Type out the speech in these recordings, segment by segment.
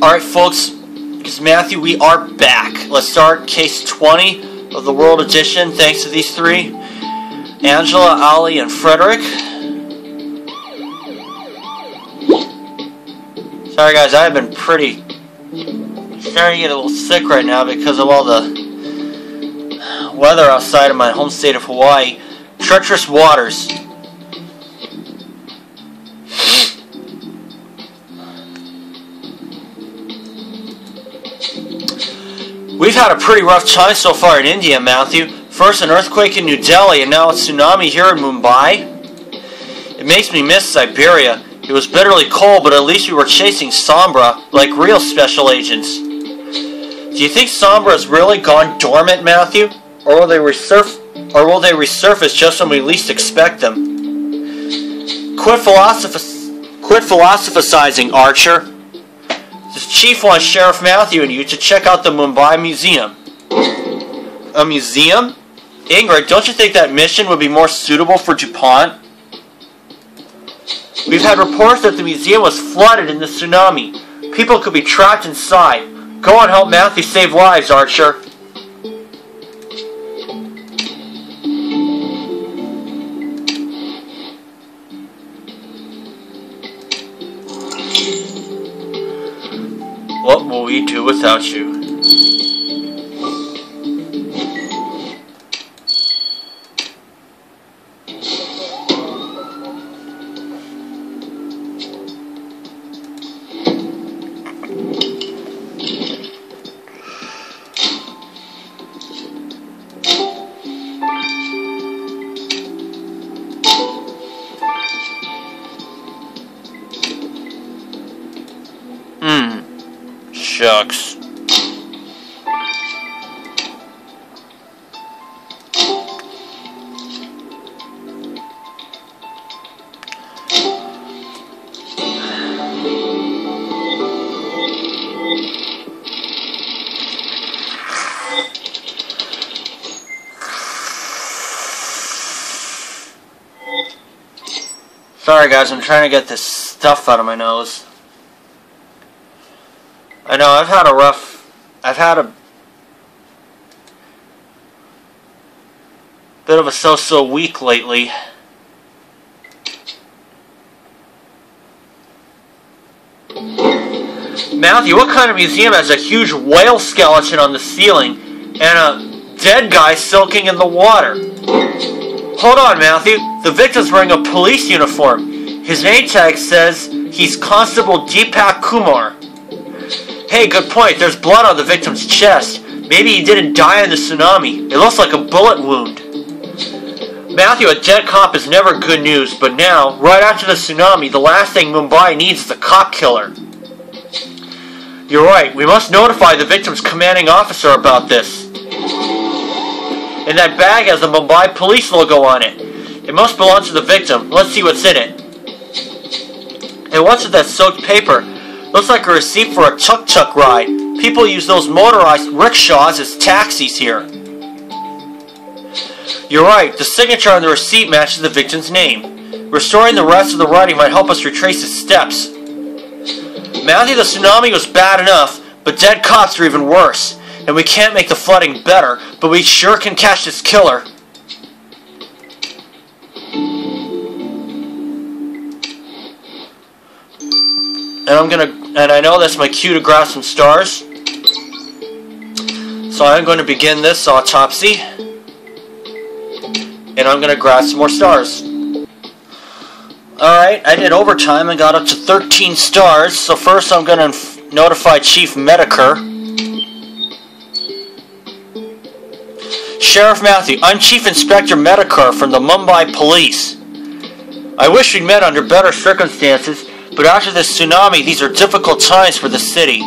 Alright folks, it's Matthew, we are back. Let's start case 20 of the World Edition, thanks to these three. Angela, Ali, and Frederick. Sorry guys, I've been starting to get a little sick right now because of all the weather outside of my home state of Hawaii. Treacherous waters. We've had a pretty rough time so far in India, Matthew. First an earthquake in New Delhi, and now a tsunami here in Mumbai. It makes me miss Siberia. It was bitterly cold, but at least we were chasing Sombra like real special agents. Do you think Sombra has really gone dormant, Matthew? Or will they resurface just when we least expect them? Quit philosophizing, Archer. The chief wants Sheriff Matthew and you to check out the Mumbai Museum. A museum? Ingrid, don't you think that mission would be more suitable for DuPont? We've had reports that the museum was flooded in the tsunami. People could be trapped inside. Go and help Matthew save lives, Archer. What will we do without you? Shucks. Sorry guys, I'm trying to get this stuff out of my nose. I know, I've had a bit of a so-so week lately. Matthew, what kind of museum has a huge whale skeleton on the ceiling and a dead guy soaking in the water? Hold on, Matthew. The victim's wearing a police uniform. His name tag says he's Constable Deepak Kumar. Hey, good point. There's blood on the victim's chest. Maybe he didn't die in the tsunami. It looks like a bullet wound. Matthew, a dead cop is never good news, but now, right after the tsunami, the last thing Mumbai needs is a cop killer. You're right. We must notify the victim's commanding officer about this. And that bag has the Mumbai police logo on it. It must belong to the victim. Let's see what's in it. Hey, what's with that soaked paper? Looks like a receipt for a tuk-tuk ride. People use those motorized rickshaws as taxis here. You're right. The signature on the receipt matches the victim's name. Restoring the rest of the writing might help us retrace his steps. Matthew, the tsunami was bad enough, but dead cops are even worse. And we can't make the flooding better, but we sure can catch this killer. And I know that's my cue to grab some stars. So I'm going to begin this autopsy. And I'm going to grab some more stars. Alright, I did overtime and got up to 13 stars. So first I'm going to notify Chief Medicare. Sheriff Matthew, I'm Chief Inspector Medicare from the Mumbai Police. I wish we'd met under better circumstances, but after this tsunami, these are difficult times for the city.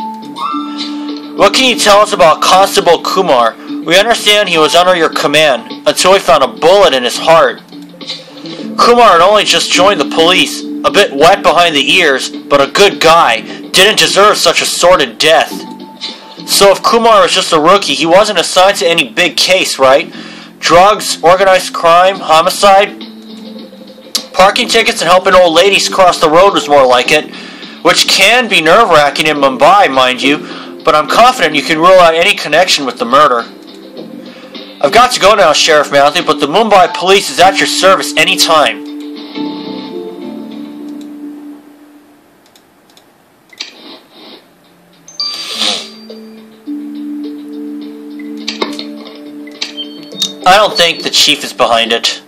What can you tell us about Constable Kumar? We understand he was under your command, until he found a bullet in his heart. Kumar had only just joined the police, a bit wet behind the ears, but a good guy, didn't deserve such a sordid death. So if Kumar was just a rookie, he wasn't assigned to any big case, right? Drugs, organized crime, homicide? Parking tickets and helping old ladies cross the road was more like it. which can be nerve-wracking in Mumbai, mind you, but I'm confident you can rule out any connection with the murder. I've got to go now, Sheriff Matthew, but the Mumbai police is at your service anytime. I don't think the chief is behind it.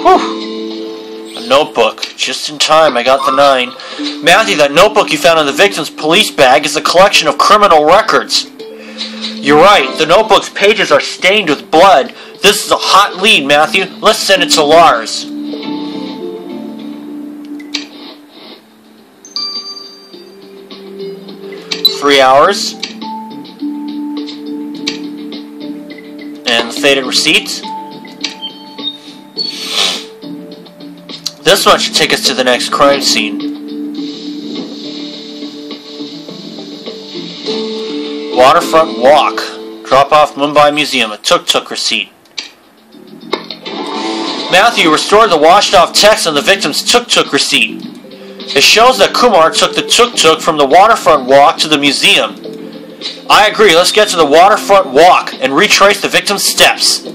Whew. A notebook. Just in time, I got the 9. Matthew, that notebook you found in the victim's police bag is a collection of criminal records. You're right, the notebook's pages are stained with blood. This is a hot lead, Matthew. Let's send it to Lars. $3 hours. And the faded receipt. This one should take us to the next crime scene. Waterfront walk. Drop off Mumbai Museum. A tuk-tuk receipt. Matthew restored the washed off text on the victim's tuk-tuk receipt. It shows that Kumar took the tuk-tuk from the waterfront walk to the museum. I agree, let's get to the waterfront walk and retrace the victim's steps.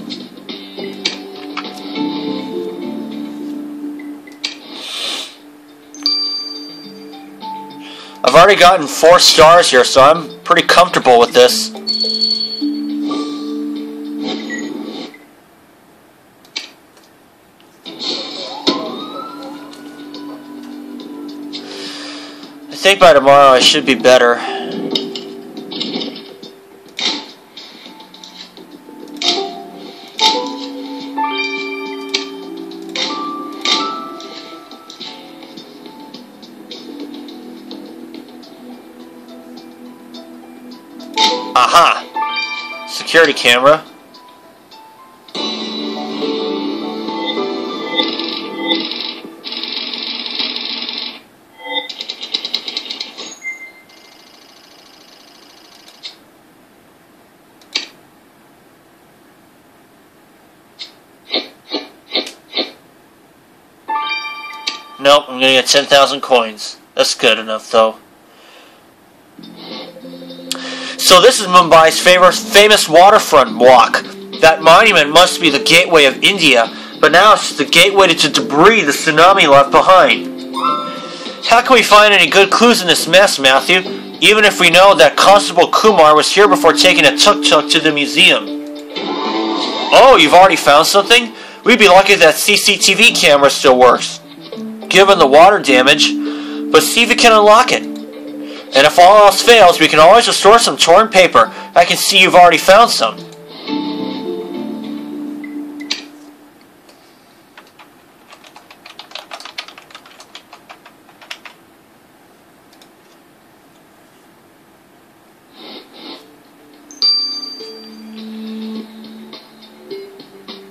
I've already gotten 4 stars here, so I'm pretty comfortable with this. I think by tomorrow I should be better. Aha! Security camera. Nope, I'm gonna get 10,000 coins. That's good enough, though. So this is Mumbai's famous waterfront walk. That monument must be the gateway of India, but now it's just the gateway to debris the tsunami left behind. How can we find any good clues in this mess, Matthew? Even if we know that Constable Kumar was here before taking a tuk-tuk to the museum. Oh, you've already found something? We'd be lucky that CCTV camera still works, given the water damage, but see if you can unlock it. And if all else fails, we can always restore some torn paper. I can see you've already found some.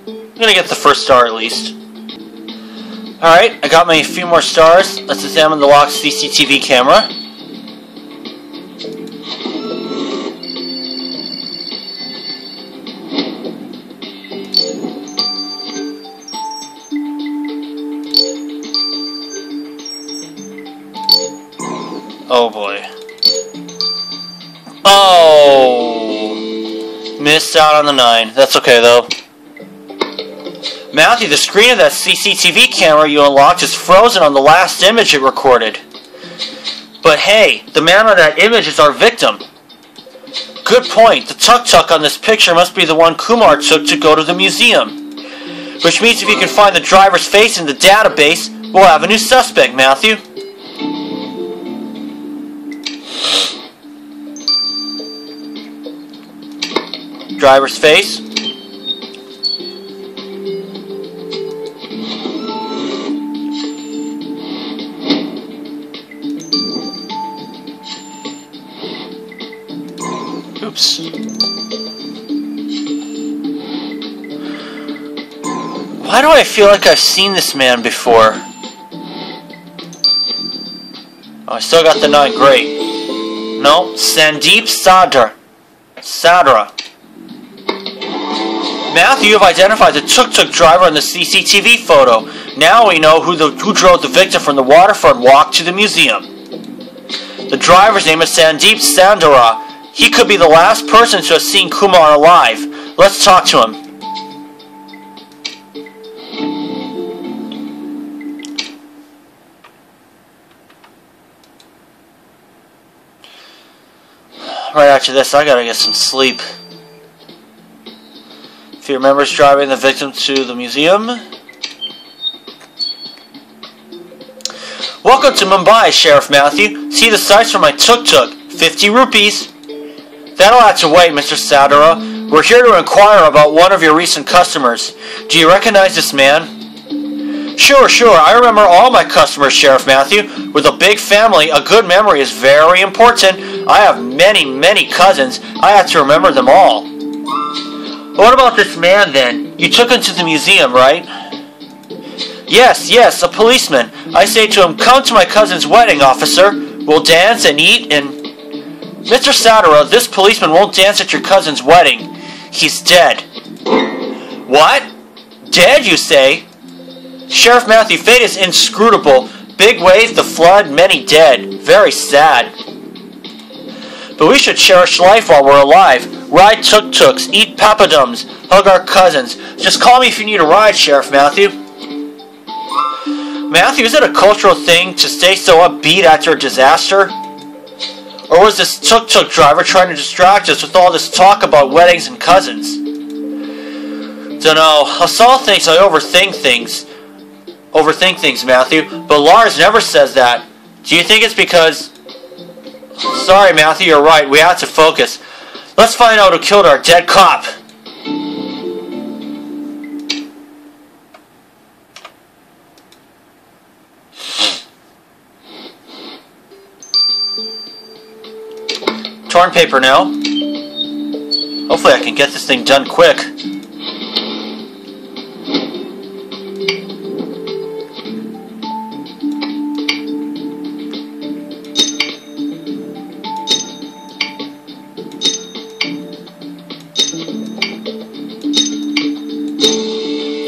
I'm gonna get the first star at least. Alright, I got me a few more stars. Let's examine the locked CCTV camera. Oh boy. Oh! Missed out on the 9. That's okay though. Matthew, the screen of that CCTV camera you unlocked is frozen on the last image it recorded. But hey, the man on that image is our victim. Good point. The tuk-tuk on this picture must be the one Kumar took to go to the museum. Which means if you can find the driver's face in the database, we'll have a new suspect, Matthew. Driver's face. Oops. Why do I feel like I've seen this man before? Oh, I still got the 9. Great. No, Sandeep Sadra. Matthew, you've identified the tuk-tuk driver in the CCTV photo. Now we know who drove the victim from the waterfront walk to the museum. The driver's name is Sandeep Sandara. He could be the last person to have seen Kumar alive. Let's talk to him. Right after this, I gotta get some sleep. If he remembers driving the victim to the museum. Welcome to Mumbai, Sheriff Matthew. See the sights from my tuk-tuk. 50 rupees. That'll have to wait, Mr. Sadara. We're here to inquire about one of your recent customers. Do you recognize this man? Sure. I remember all my customers, Sheriff Matthew. With a big family, a good memory is very important. I have many cousins. I have to remember them all. What about this man, then? You took him to the museum, right? Yes, a policeman. I say to him, come to my cousin's wedding, officer. We'll dance and eat and... Mr. Sadara, this policeman won't dance at your cousin's wedding. He's dead. What? Dead, you say? Sheriff Matthew, fate is inscrutable. Big wave, the flood, many dead. Very sad. But we should cherish life while we're alive. Ride tuk-tuks, eat papadums, hug our cousins. Just call me if you need a ride, Sheriff Matthew. Matthew, is it a cultural thing to stay so upbeat after a disaster? Or was this tuk-tuk driver trying to distract us with all this talk about weddings and cousins? Dunno. Assault thinks I overthink things, Matthew, but Lars never says that. Do you think it's because... Sorry, Matthew, you're right. We have to focus. Let's find out who killed our dead cop. Torn paper now. Hopefully I can get this thing done quick.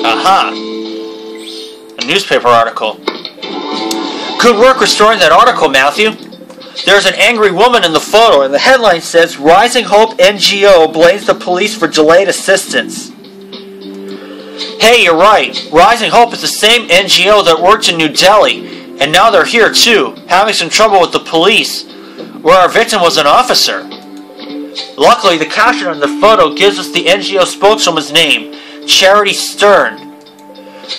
Aha! A newspaper article. Good work restoring that article, Matthew. There's an angry woman in the photo, and the headline says, Rising Hope NGO blames the police for delayed assistance. Hey, you're right. Rising Hope is the same NGO that worked in New Delhi, and now they're here too, having some trouble with the police, where our victim was an officer. Luckily, the caption on the photo gives us the NGO spokeswoman's name, Charity Stern.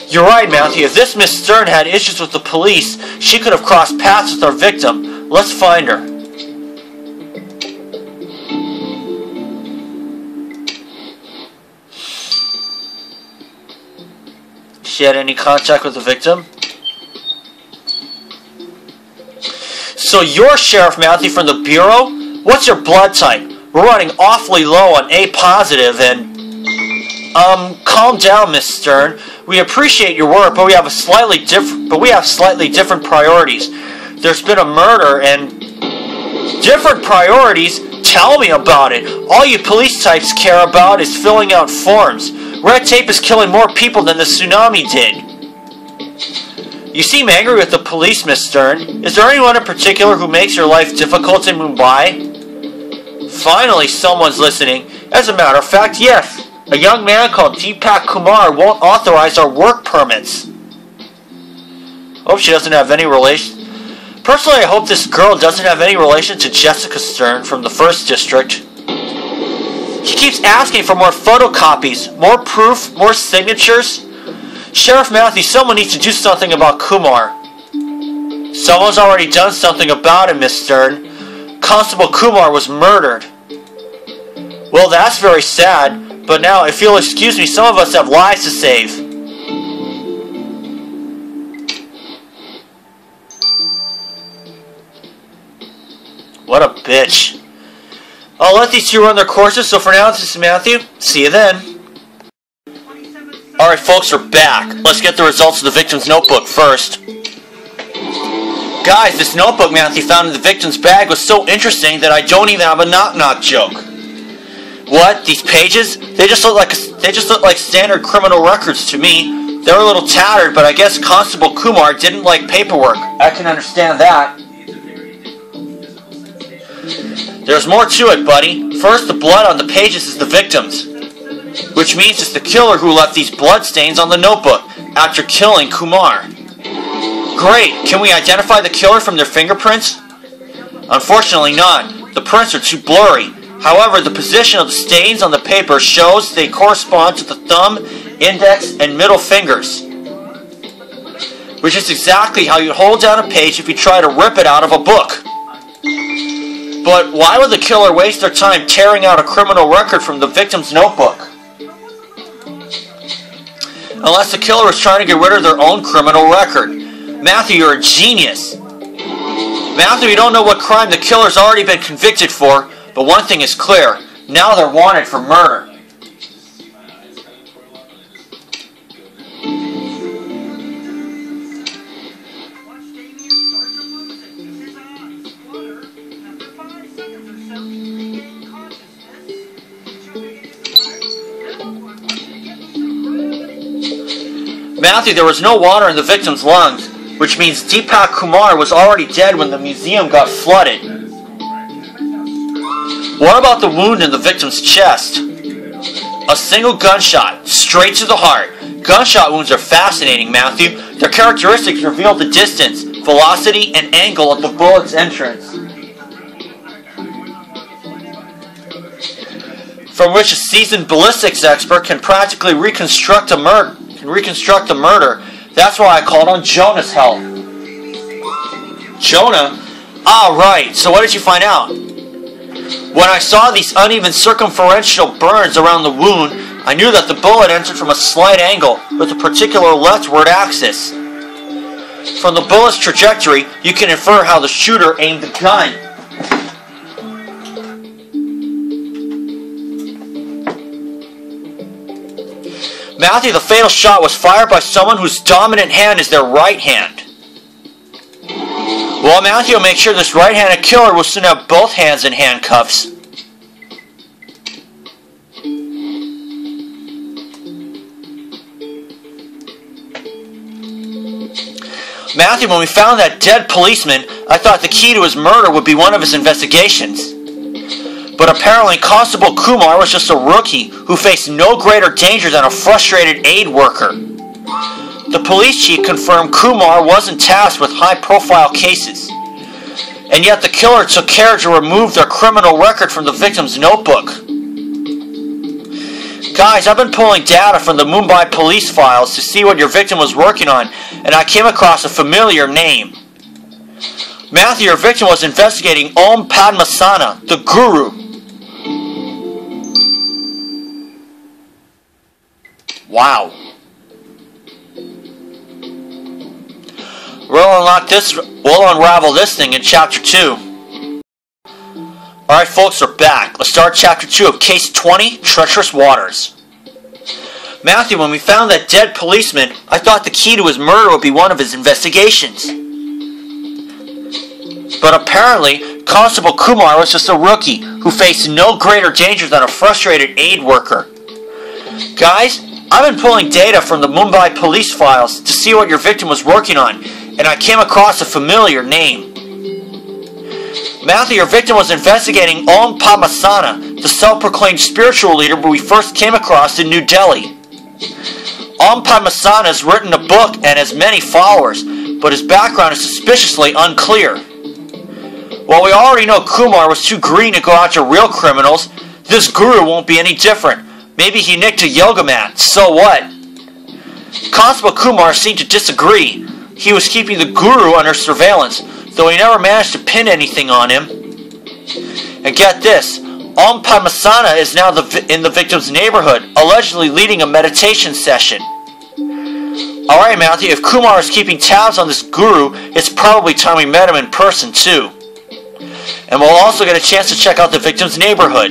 You're right, Matthew. If this Miss Stern had issues with the police, she could have crossed paths with our victim. Let's find her. She had any contact with the victim? So you're Sheriff Matthew from the Bureau? What's your blood type? We're running awfully low on A positive and... calm down, Miss Stern. We appreciate your work, but we have slightly different priorities. There's been a murder and... Different priorities? Tell me about it. All you police types care about is filling out forms. Red tape is killing more people than the tsunami did. You seem angry with the police, Miss Stern. Is there anyone in particular who makes your life difficult in Mumbai? Finally, someone's listening. As a matter of fact, yes. A young man called Deepak Kumar won't authorize our work permits. Hope she doesn't have any relation. Personally, I hope this girl doesn't have any relation to Jessica Stern from the 1st District. She keeps asking for more photocopies, more proof, more signatures. Sheriff Matthew, someone needs to do something about Kumar. Someone's already done something about him, Miss Stern. Constable Kumar was murdered. Well, that's very sad. But now, if you'll excuse me, some of us have lives to save. What a bitch. I'll let these two run their courses, so for now, this is Matthew. See you then. Alright folks, we're back. Let's get the results of the victim's notebook first. Guys, this notebook Matthew found in the victim's bag was so interesting that I don't even have a knock-knock joke. What? These pages? They just look like standard criminal records to me. They're a little tattered, but I guess Constable Kumar didn't like paperwork. I can understand that. There's more to it, buddy. First, the blood on the pages is the victim's, which means it's the killer who left these blood stains on the notebook after killing Kumar. Great! Can we identify the killer from their fingerprints? Unfortunately not. The prints are too blurry. However, the position of the stains on the paper shows they correspond to the thumb, index, and middle fingers, which is exactly how you'd hold down a page if you try to rip it out of a book. But why would the killer waste their time tearing out a criminal record from the victim's notebook? Unless the killer was trying to get rid of their own criminal record. Matthew, you're a genius. Matthew, you don't know what crime the killer's already been convicted for, but one thing is clear. Now they're wanted for murder. Matthew, there was no water in the victim's lungs, which means Deepak Kumar was already dead when the museum got flooded. What about the wound in the victim's chest? A single gunshot, straight to the heart. Gunshot wounds are fascinating, Matthew. Their characteristics reveal the distance, velocity, and angle of the bullet's entrance, from which a seasoned ballistics expert can practically reconstruct the murder. That's why I called on Jonah's help. Jonah? Ah, right. So what did you find out? When I saw these uneven circumferential burns around the wound, I knew that the bullet entered from a slight angle with a particular leftward axis. From the bullet's trajectory, you can infer how the shooter aimed the gun. Matthew, the fatal shot was fired by someone whose dominant hand is their right hand. Well, Matthew will make sure this right-handed killer will soon have both hands in handcuffs. Matthew, when we found that dead policeman, I thought the key to his murder would be one of his investigations. But apparently Constable Kumar was just a rookie who faced no greater danger than a frustrated aid worker. The police chief confirmed Kumar wasn't tasked with high-profile cases, and yet the killer took care to remove their criminal record from the victim's notebook. Guys, I've been pulling data from the Mumbai police files to see what your victim was working on, and I came across a familiar name. Matthew, your victim was investigating Om Padmasana, the guru. Wow. We'll unravel this thing in Chapter 2. Alright folks, we're back. Let's start Chapter 2 of Case 20, Treacherous Waters. Matthew, when we found that dead policeman, I thought the key to his murder would be one of his investigations. But apparently, Constable Kumar was just a rookie who faced no greater danger than a frustrated aid worker. Guys, I've been pulling data from the Mumbai police files to see what your victim was working on, and I came across a familiar name. Matthew, your victim was investigating Om Padmasana, the self-proclaimed spiritual leader we first came across in New Delhi. Om Padmasana has written a book and has many followers, but his background is suspiciously unclear. While we already know Kumar was too green to go after real criminals, this guru won't be any different. Maybe he nicked a yoga mat, so what? Constable Kumar seemed to disagree. He was keeping the guru under surveillance, though he never managed to pin anything on him. And get this, Om Padmasana is now in the victim's neighborhood, allegedly leading a meditation session. Alright Matthew, if Kumar is keeping tabs on this guru, it's probably time we met him in person too. And we'll also get a chance to check out the victim's neighborhood.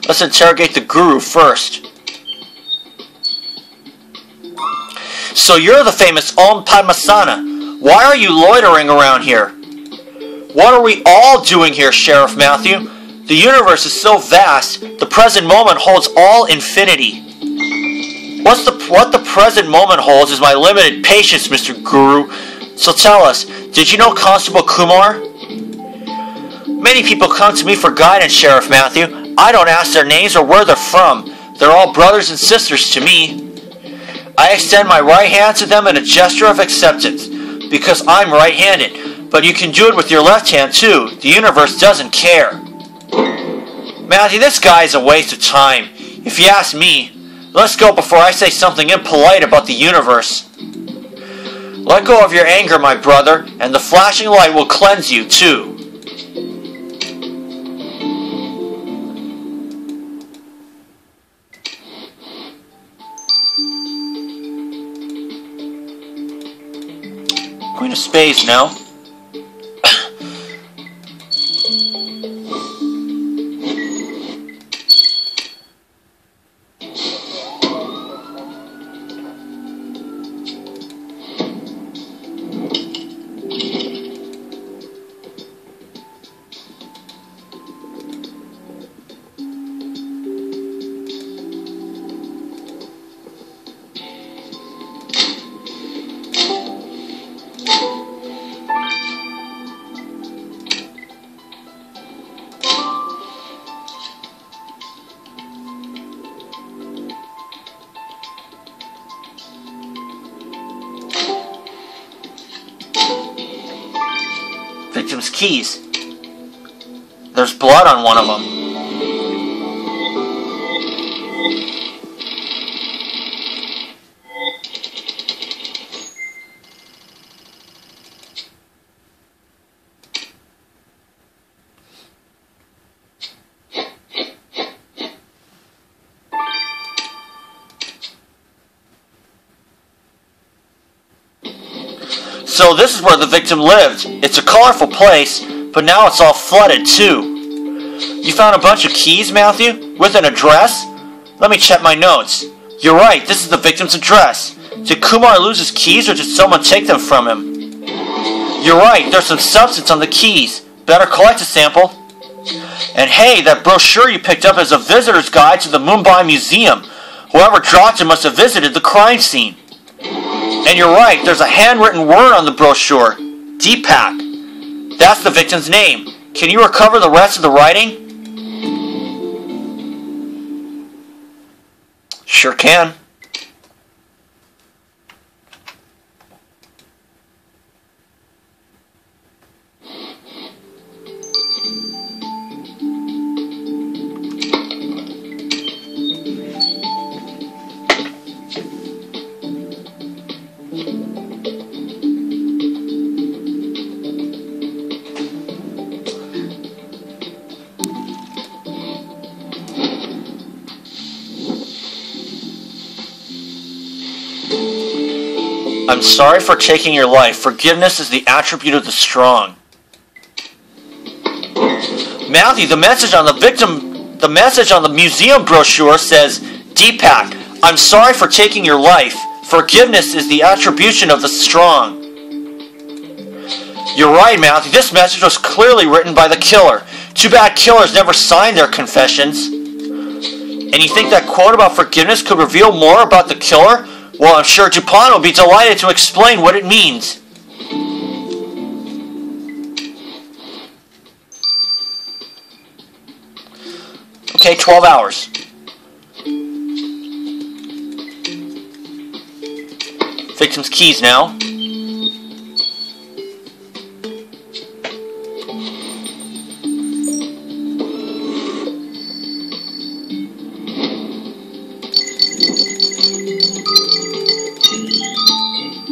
Let's interrogate the guru first. So you're the famous Om Padmasana. Why are you loitering around here? What are we all doing here, Sheriff Matthew? The universe is so vast, the present moment holds all infinity. What the present moment holds is my limited patience, Mr. Guru. So tell us, did you know Constable Kumar? Many people come to me for guidance, Sheriff Matthew. I don't ask their names or where they're from. They're all brothers and sisters to me. I extend my right hand to them in a gesture of acceptance, because I'm right-handed. But you can do it with your left hand, too. The universe doesn't care. Matthew, this guy is a waste of time. If you ask me, let's go before I say something impolite about the universe. Let go of your anger, my brother, and the flashing light will cleanse you, too. Queen of Spades now. Victim's keys. There's blood on one of them. So this is where the victim lived. It's a colorful place, but now it's all flooded too. You found a bunch of keys, Matthew? With an address? Let me check my notes. You're right, this is the victim's address. Did Kumar lose his keys or did someone take them from him? You're right, there's some substance on the keys. Better collect a sample. And hey, that brochure you picked up is a visitor's guide to the Mumbai Museum. Whoever dropped it must have visited the crime scene. And you're right, there's a handwritten word on the brochure. Deepak. That's the victim's name. Can you recover the rest of the writing? Sure can. I'm sorry for taking your life. Forgiveness is the attribute of the strong. Matthew, the message on the museum brochure says, Deepak, I'm sorry for taking your life. Forgiveness is the attribution of the strong. You're right, Matthew. This message was clearly written by the killer. Too bad killers never signed their confessions. And you think that quote about forgiveness could reveal more about the killer? Well, I'm sure DuPont will be delighted to explain what it means. Okay, 12 hours. Victim's keys now.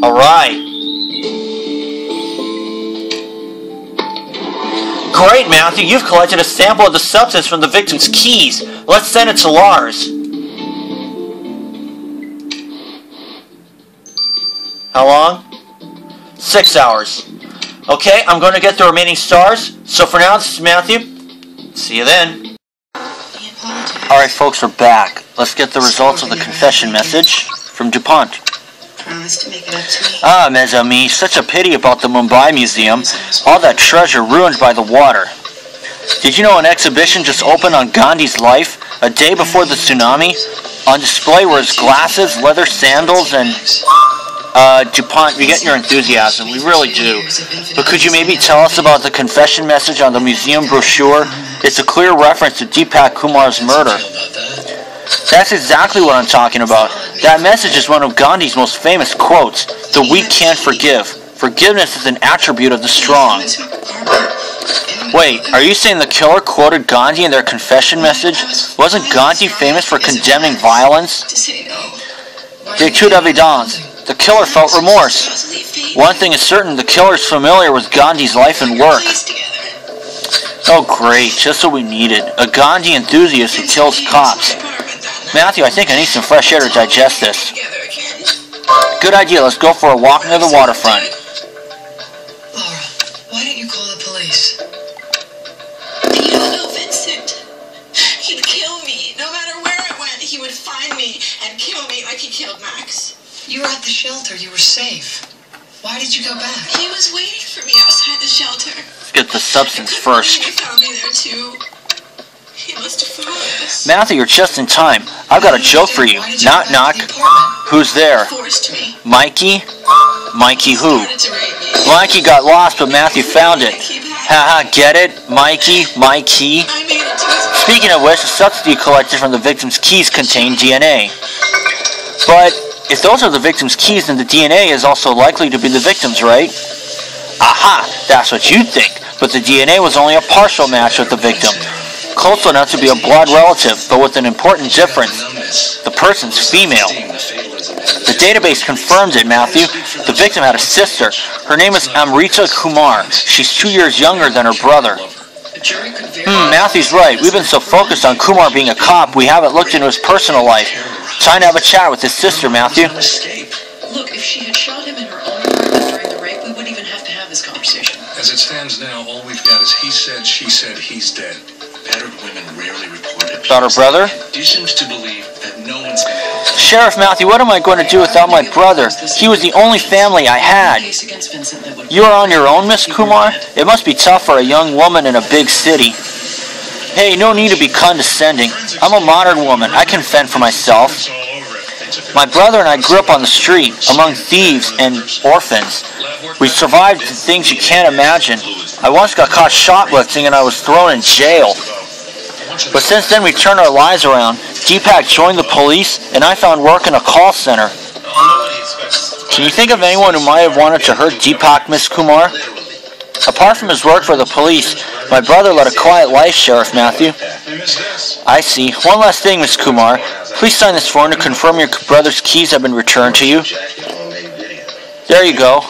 Alright. Great, Matthew. You've collected a sample of the substance from the victim's keys. Let's send it to Lars. How long? 6 hours. Okay, I'm going to get the remaining stars. So for now, this is Matthew. See you then. Alright, folks, we're back. Let's get the results of the confession message from DuPont. Promise to make it up to me. Ah, mes amis, such a pity about the Mumbai Museum. All that treasure ruined by the water. Did you know an exhibition just opened on Gandhi's life a day before the tsunami? On display were his glasses, leather sandals, and... DuPont, we get your enthusiasm, we really do. But could you maybe tell us about the confession message on the museum brochure? It's a clear reference to Deepak Kumar's murder. That's exactly what I'm talking about. That message is one of Gandhi's most famous quotes. The weak can't forgive. Forgiveness is an attribute of the strong. Wait, are you saying the killer quoted Gandhi in their confession message? Wasn't Gandhi famous for condemning violence? De toute évidence, the killer felt remorse. One thing is certain, the killer is familiar with Gandhi's life and work. Oh great, just what we needed. A Gandhi enthusiast who kills cops. Matthew, I think I need some fresh air to digest this. Good idea, let's go for a walk near the waterfront. Laura, why don't you call the police? You don't know Vincent. He'd kill me. No matter where I went, he would find me and kill me like he killed Max. You were at the shelter. You were safe. Why did you go back? He was waiting for me outside the shelter. Let's get the substance first. He found me there too. He must have found us. Matthew, you're just in time. I've got a joke for you. Knock, knock. Who's there? Forced me. Mikey? Mikey who? Wanted to rape me. Mikey got lost, but Matthew found it. Haha, get it? Mikey? Mikey? I made it to his... Speaking of which, the substance you collected from the victim's keys contained DNA. But if those are the victim's keys, then the DNA is also likely to be the victim's, right? Aha! That's what you think. But the DNA was only a partial match with the victim. Close enough to be a blood relative, but with an important difference. The person's female. The database confirms it, Matthew. The victim had a sister. Her name is Amrita Kumar. She's 2 years younger than her brother. Matthew's right. We've been so focused on Kumar being a cop, we haven't looked into his personal life. Time to have a chat with his sister, Matthew. Look, if she had shot him in her own apartment during the rape, we wouldn't even have to have this conversation. As it stands now, all we've got is he said, she said, he's dead. Battered women rarely report abuse. About her brother? He seems to believe that no one's going to help. Sheriff Matthew, what am I going to do without my brother? He was the only family I had. You are on your own, Miss Kumar? It must be tough for a young woman in a big city. Hey, no need to be condescending. I'm a modern woman. I can fend for myself. My brother and I grew up on the street, among thieves and orphans. We survived things you can't imagine. I once got caught shoplifting and I was thrown in jail. But since then we turned our lives around. Deepak joined the police and I found work in a call center. Can you think of anyone who might have wanted to hurt Deepak, Miss Kumar? Apart from his work for the police, my brother led a quiet life, Sheriff Matthew. I see. One last thing, Miss Kumar. Please sign this form to confirm your brother's keys have been returned to you. There you go.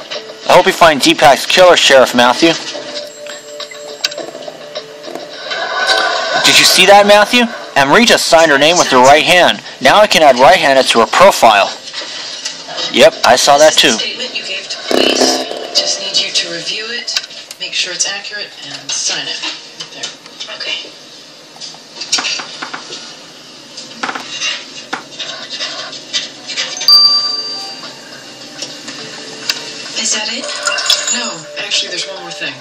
I hope you find Deepak's killer, Sheriff Matthew. Did you see that, Matthew? Amrita signed her name with her right hand. Now I can add right-handed to her profile. Yep, I saw that too. Statement you gave to police. Just need you to review it, make sure it's accurate, and sign it. There. Okay. Is that it? No, actually, there's one more thing.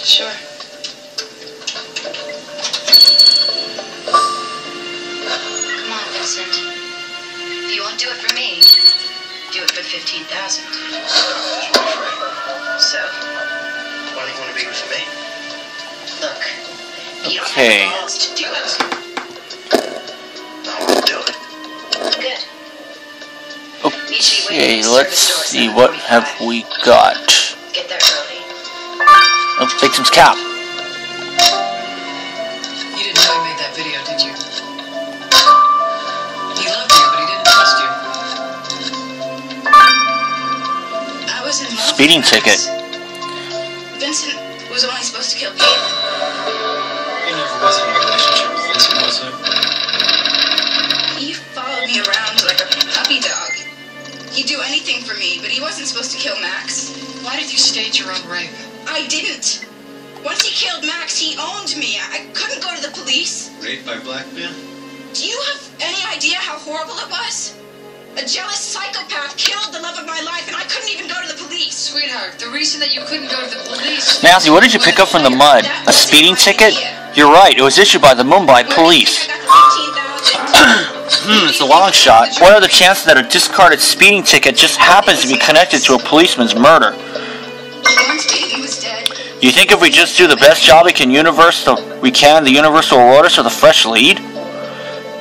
Sure. Come on, Vincent. If you won't do it for me, do it for 15,000. So, Why do you want to be with me? look, you don't Okay. have the balls to do it. I won't do it. Good. Okay, let's see, what have we got? Get there early. Oh, victim's cap. You didn't know he made that video, did you? He loved you, but he didn't trust you. I was in love Speeding with Max. ticket. Vincent was only supposed to kill Caitlin. You never was in a relationship with Vincent, was it? He followed me around like a puppy dog. He'd do anything for me, but he wasn't supposed to kill Max. Why did you stage your own rape? I didn't. Once he killed Max, he owned me. I couldn't go to the police. Raped by blackmail? Do you have any idea how horrible it was? A jealous psychopath killed the love of my life, and I couldn't even go to the police. Sweetheart, the reason that you couldn't go to the police... Matthew, what did you pick up from the mud? A speeding ticket? You're right, it was issued by the Mumbai police. It's a long shot. What are the chances that a discarded speeding ticket just happens to be connected to a policeman's murder? You think if we just do the best job we can, the universe will award us with a fresh lead?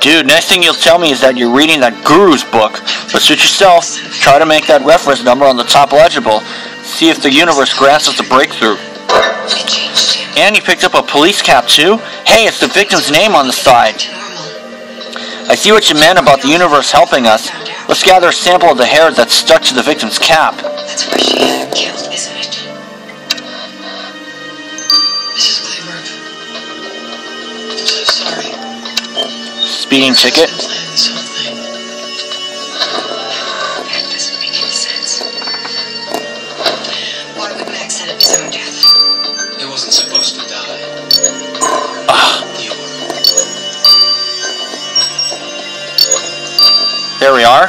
Dude, next thing you'll tell me is that you're reading that guru's book. But suit yourself. Try to make that reference number on the top legible. See if the universe grants us a breakthrough. And he picked up a police cap too? Hey, it's the victim's name on the side. I see what you meant about the universe helping us. Let's gather a sample of the hair that's stuck to the victim's cap. That's where she had him killed, isn't it? Mrs. Cleaver, I'm so sorry. Speeding ticket. Planning this whole thing. That doesn't make any sense. Why would Max set up his own death? It wasn't supposed to die. You were. There we are.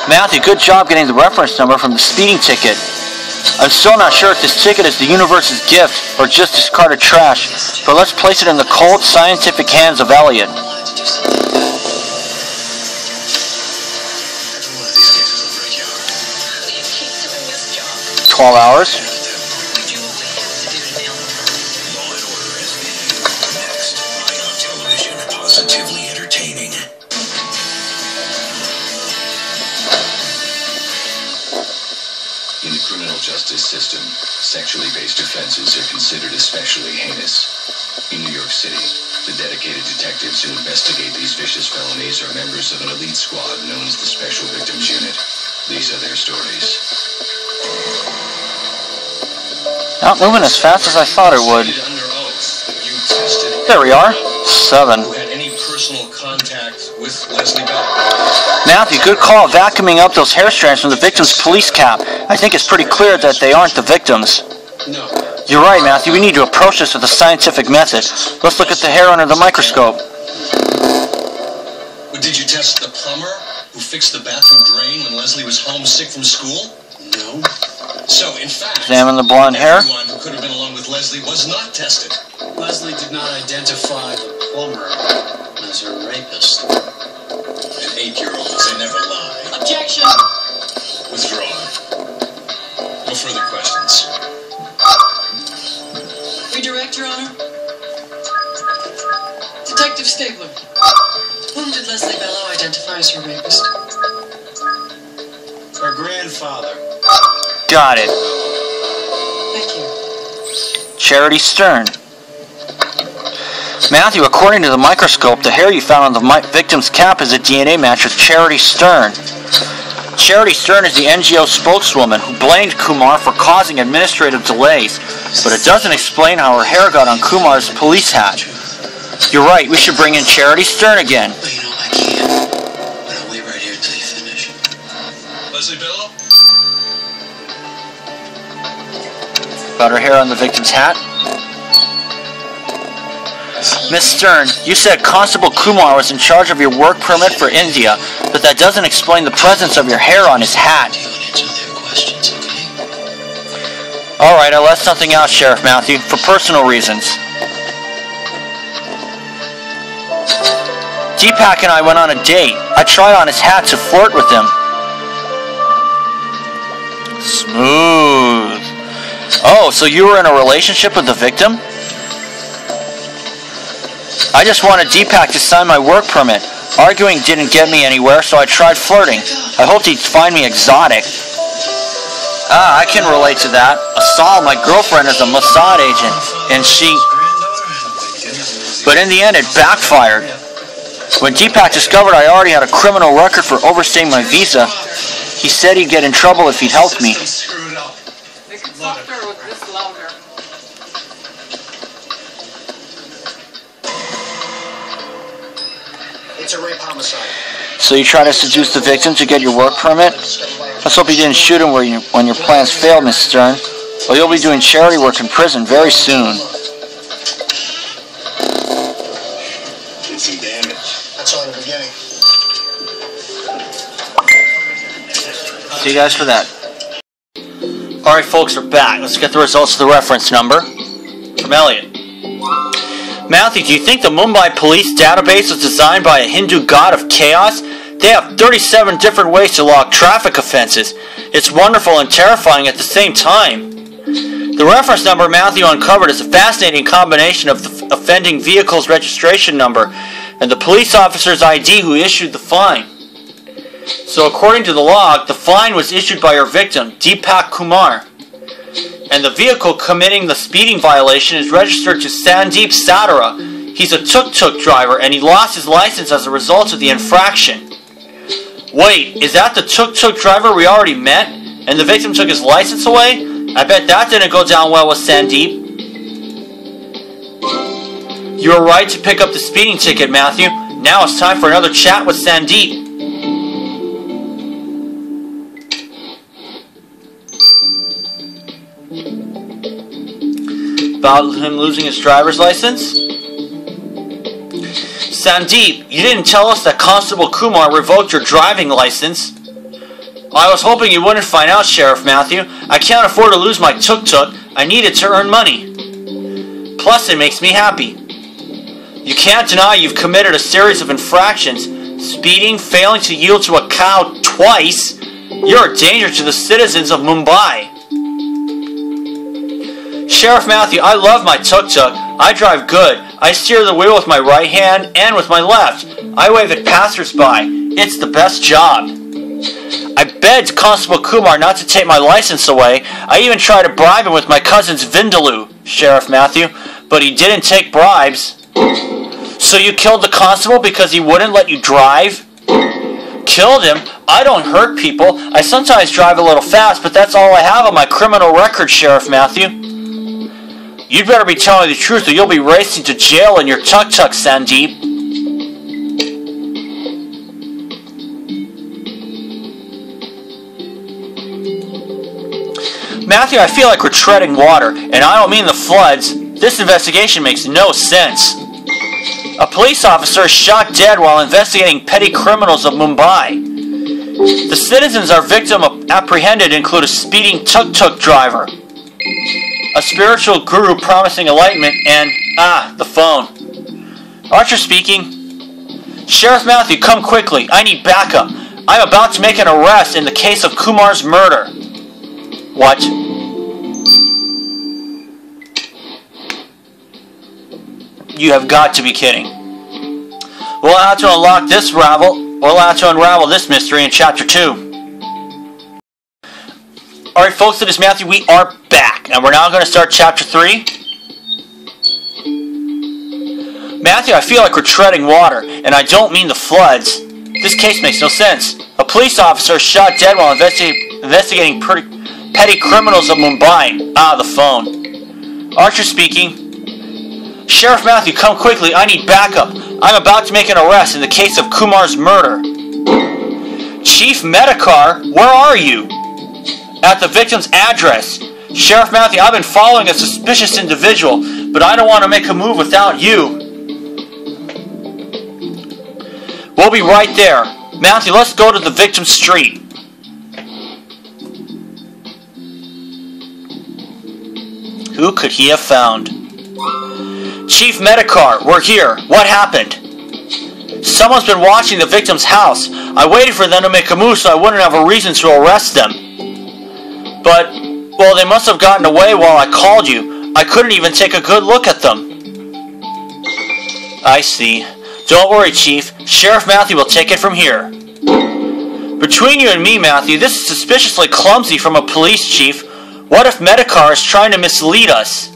Matthew, good job getting the reference number from the speeding ticket. I'm still not sure if this ticket is the universe's gift or just discarded trash, but let's place it in the cold, scientific hands of Elliot. I wanted to do something about it. Every one of these cases will break your heart. How do you keep doing this job? 12 hours. We do what we have to do to nail the murder. Law and Order SVU. Next, Ion Television. Positively entertaining. In the criminal justice system, sexually based offenses are considered especially heinous. In New York City, the dedicated detectives who investigate these vicious felonies are members of an elite squad known as the Special Victims Unit. These are their stories. Not moving as fast as I thought it would. Under oath, you tested There we are. 7. who had any personal contact with Leslie Bell. Matthew, good call vacuuming up those hair strands from the victim's police cap. I think it's pretty clear that they aren't the victims. No. You're right, Matthew. We need to approach this with a scientific method. Let's look at the hair under the microscope. Well, did you test the plumber who fixed the bathroom drain when Leslie was homesick from school? No. So, in fact, Examine the blonde hair. everyone who could have been along with Leslie was not tested. Leslie did not identify the plumber as her rapist. And 8-year-olds, they never lie. Objection! Withdrawn. No further questions. Redirect, Your Honor. Detective Stabler. Whom did Leslie Bellow identify as her rapist? Her grandfather. Got it. Thank you. Charity Stern. Matthew, according to the microscope, the hair you found on the victim's cap is a DNA match with Charity Stern. Charity Stern is the NGO spokeswoman who blamed Kumar for causing administrative delays, but it doesn't explain how her hair got on Kumar's police hat. You're right, we should bring in Charity Stern again. Well, you know, I can't. But I'll wait right here until you finish. Leslie Bellow? Got her hair on the victim's hat. Miss Stern, you said Constable Kumar was in charge of your work permit for India, but that doesn't explain the presence of your hair on his hat. You don't answer their questions, okay? Alright, I left something out, Sheriff Matthew, for personal reasons. Deepak and I went on a date. I tried on his hat to flirt with him. Smooth. Oh, so you were in a relationship with the victim? I just wanted Deepak to sign my work permit. Arguing didn't get me anywhere, so I tried flirting. I hoped he'd find me exotic. Ah, I can relate to that. Asal, my girlfriend, is a Mossad agent, and she... But in the end, it backfired. When Deepak discovered I already had a criminal record for overstaying my visa, he said he'd get in trouble if he'd helped me. Screwed up. Make it softer with this louder. It's a rape homicide. So you try to seduce the victim to get your work permit? Let's hope you didn't shoot him when your plans failed, Miss Stern. Well, you'll be doing charity work in prison very soon. some damage. That's all the beginning. See you guys for that. Alright folks, we're back. Let's get the results of the reference number from Elliot. Matthew, do you think the Mumbai police database was designed by a Hindu god of chaos? They have 37 different ways to log traffic offenses. It's wonderful and terrifying at the same time. The reference number Matthew uncovered is a fascinating combination of the offending vehicle's registration number and the police officer's ID who issued the fine. So according to the log, the fine was issued by our victim, Deepak Kumar. And the vehicle committing the speeding violation is registered to Sandeep Satara. He's a tuk-tuk driver and he lost his license as a result of the infraction. Wait, is that the tuk-tuk driver we already met? And the victim took his license away? I bet that didn't go down well with Sandeep. You were right to pick up the speeding ticket, Matthew. Now it's time for another chat with Sandeep. About him losing his driver's license? Sandeep, you didn't tell us that Constable Kumar revoked your driving license. I was hoping you wouldn't find out, Sheriff Matthew. I can't afford to lose my tuk-tuk. I need it to earn money. Plus, it makes me happy. You can't deny you've committed a series of infractions. Speeding, failing to yield to a cow twice. You're a danger to the citizens of Mumbai. Sheriff Matthew, I love my tuk-tuk. I drive good. I steer the wheel with my right hand and with my left. I wave at passers-by. It's the best job. I begged Constable Kumar not to take my license away. I even tried to bribe him with my cousin's vindaloo, Sheriff Matthew, but he didn't take bribes. So you killed the constable because he wouldn't let you drive? Killed him? I don't hurt people. I sometimes drive a little fast, but that's all I have on my criminal record, Sheriff Matthew. You'd better be telling the truth or you'll be racing to jail in your tuk-tuk, Sandeep. Matthew, I feel like we're treading water, and I don't mean the floods. This investigation makes no sense. A police officer is shot dead while investigating petty criminals of Mumbai. The citizens our victim apprehended include a speeding tuk-tuk driver, a spiritual guru promising enlightenment, and, the phone. Archer speaking. Sheriff Matthew, come quickly. I need backup. I'm about to make an arrest in the case of Kumar's murder. What? You have got to be kidding. We'll have to unlock this We'll have to unravel this mystery in Chapter 2. Alright folks, it is Matthew. We are back. And we're now going to start Chapter 3. Matthew, I feel like we're treading water. And I don't mean the floods. This case makes no sense. A police officer is shot dead while investigating petty criminals of Mumbai. The phone. Archer speaking. Sheriff Matthew, come quickly. I need backup. I'm about to make an arrest in the case of Kumar's murder. Chief Medikar, where are you? At the victim's address. Sheriff Matthew, I've been following a suspicious individual, but I don't want to make a move without you. We'll be right there. Matthew, let's go to the victim's street. Who could he have found? Chief Medikar, we're here. What happened? Someone's been watching the victim's house. I waited for them to make a move so I wouldn't have a reason to arrest them. But, well, they must have gotten away while I called you. I couldn't even take a good look at them. I see. Don't worry, Chief. Sheriff Matthew will take it from here. Between you and me, Matthew, this is suspiciously clumsy from a police chief. What if Medikar is trying to mislead us?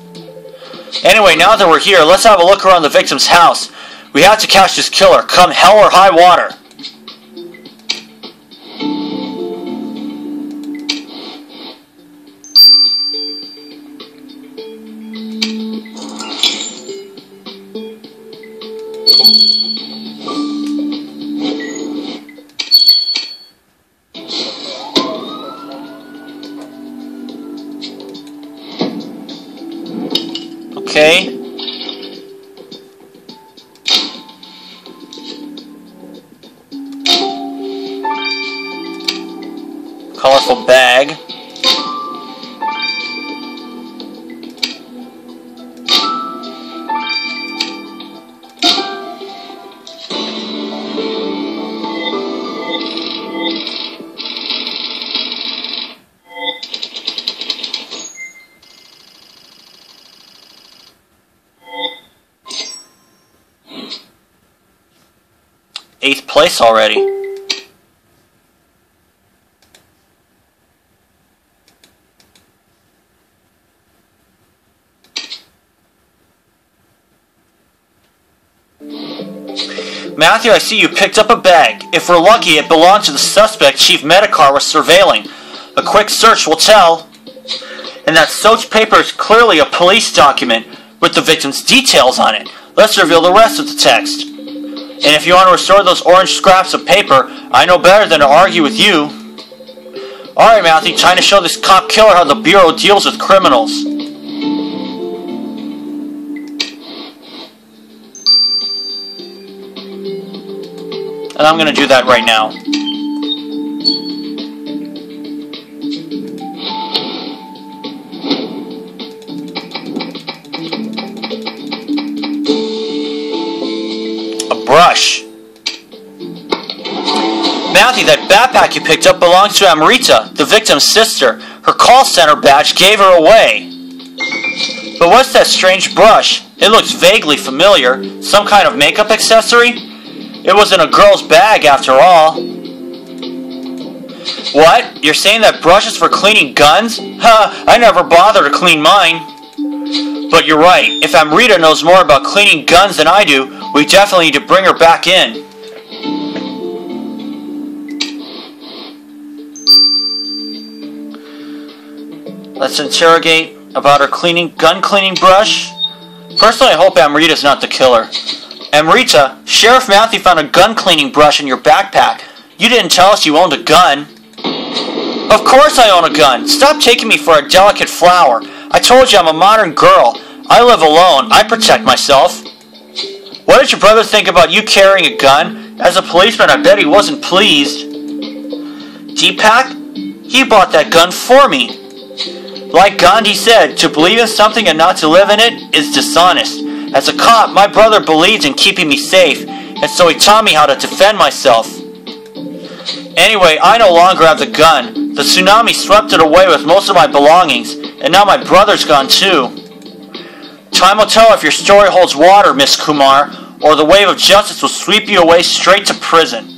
Anyway, now that we're here, let's have a look around the victim's house. We have to catch this killer, come hell or high water. Okay. Colorful bag. Eighth place already. Matthew, I see you picked up a bag. If we're lucky, it belonged to the suspect Chief Medikar was surveilling. A quick search will tell. And that soaked paper is clearly a police document with the victim's details on it. Let's reveal the rest of the text. And if you want to restore those orange scraps of paper, I know better than to argue with you. Alright, Matthew, time to show this cop killer how the Bureau deals with criminals. And I'm going to do that right now. Brush. Matthew, that backpack you picked up belongs to Amrita, the victim's sister. Her call center badge gave her away. But what's that strange brush? It looks vaguely familiar. Some kind of makeup accessory? It wasn't a girl's bag after all. What? You're saying that brush is for cleaning guns? Huh, I never bother to clean mine. But you're right. If Amrita knows more about cleaning guns than I do, we definitely need to bring her back in. Let's interrogate about her gun cleaning brush. Personally, I hope Amrita's not the killer. Amrita, Sheriff Matthew found a gun cleaning brush in your backpack. You didn't tell us you owned a gun. Of course I own a gun. Stop taking me for a delicate flower. I told you I'm a modern girl. I live alone. I protect myself. What did your brother think about you carrying a gun? As a policeman, I bet he wasn't pleased. Deepak? He bought that gun for me. Like Gandhi said, to believe in something and not to live in it is dishonest. As a cop, my brother believed in keeping me safe, and so he taught me how to defend myself. Anyway, I no longer have the gun. The tsunami swept it away with most of my belongings, and now my brother's gone too. Time will tell if your story holds water, Miss Kumar, or the wave of justice will sweep you away straight to prison.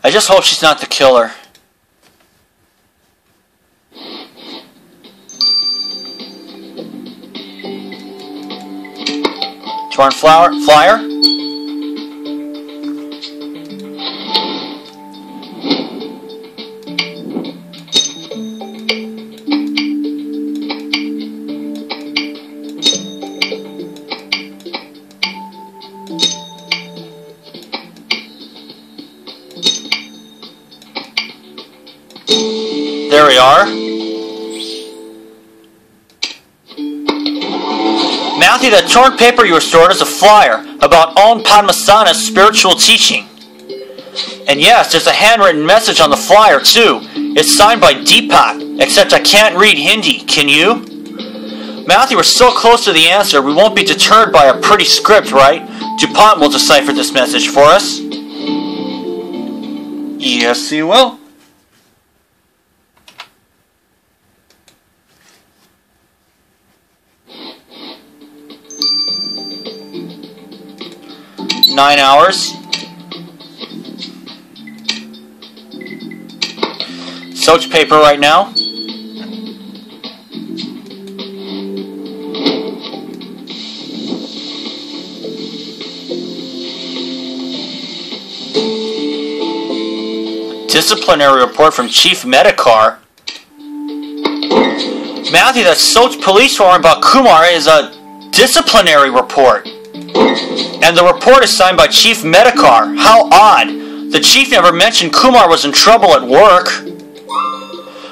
I just hope she's not the killer. Torn flyer? There we are. Matthew, that torn paper you restored is a flyer about Om Padmasana's spiritual teaching. And yes, there's a handwritten message on the flyer too. It's signed by Deepak, except I can't read Hindi. Can you? Matthew, we're so close to the answer, we won't be deterred by a pretty script, right? DuPont will decipher this message for us. Yes, he will. Nine hours. Soaked paper right now. Disciplinary report from Chief Medikar. Matthew, that soaked police warrant about Kumar is a disciplinary report. And the report is signed by Chief Medikar. How odd. The chief never mentioned Kumar was in trouble at work.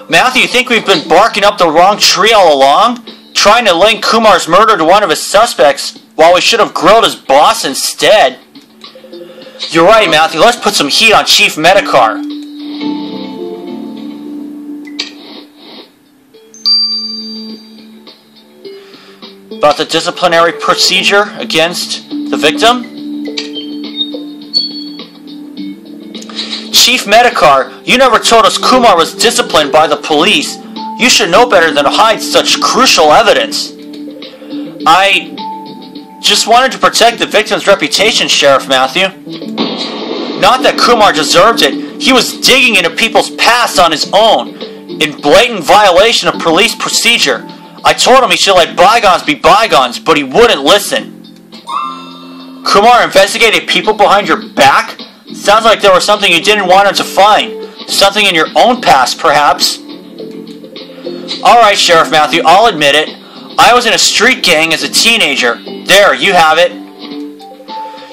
Matthew, you think we've been barking up the wrong tree all along? Trying to link Kumar's murder to one of his suspects, while we should have grilled his boss instead. You're right, Matthew. Let's put some heat on Chief Medikar. About the disciplinary procedure against the victim? Chief Medikar, you never told us Kumar was disciplined by the police. You should know better than to hide such crucial evidence. I just wanted to protect the victim's reputation, Sheriff Matthew. Not that Kumar deserved it. He was digging into people's past on his own, in blatant violation of police procedure. I told him he should let bygones be bygones, but he wouldn't listen. Kumar investigated people behind your back? Sounds like there was something you didn't want him to find. Something in your own past, perhaps. Alright, Sheriff Matthew, I'll admit it. I was in a street gang as a teenager. There, you have it.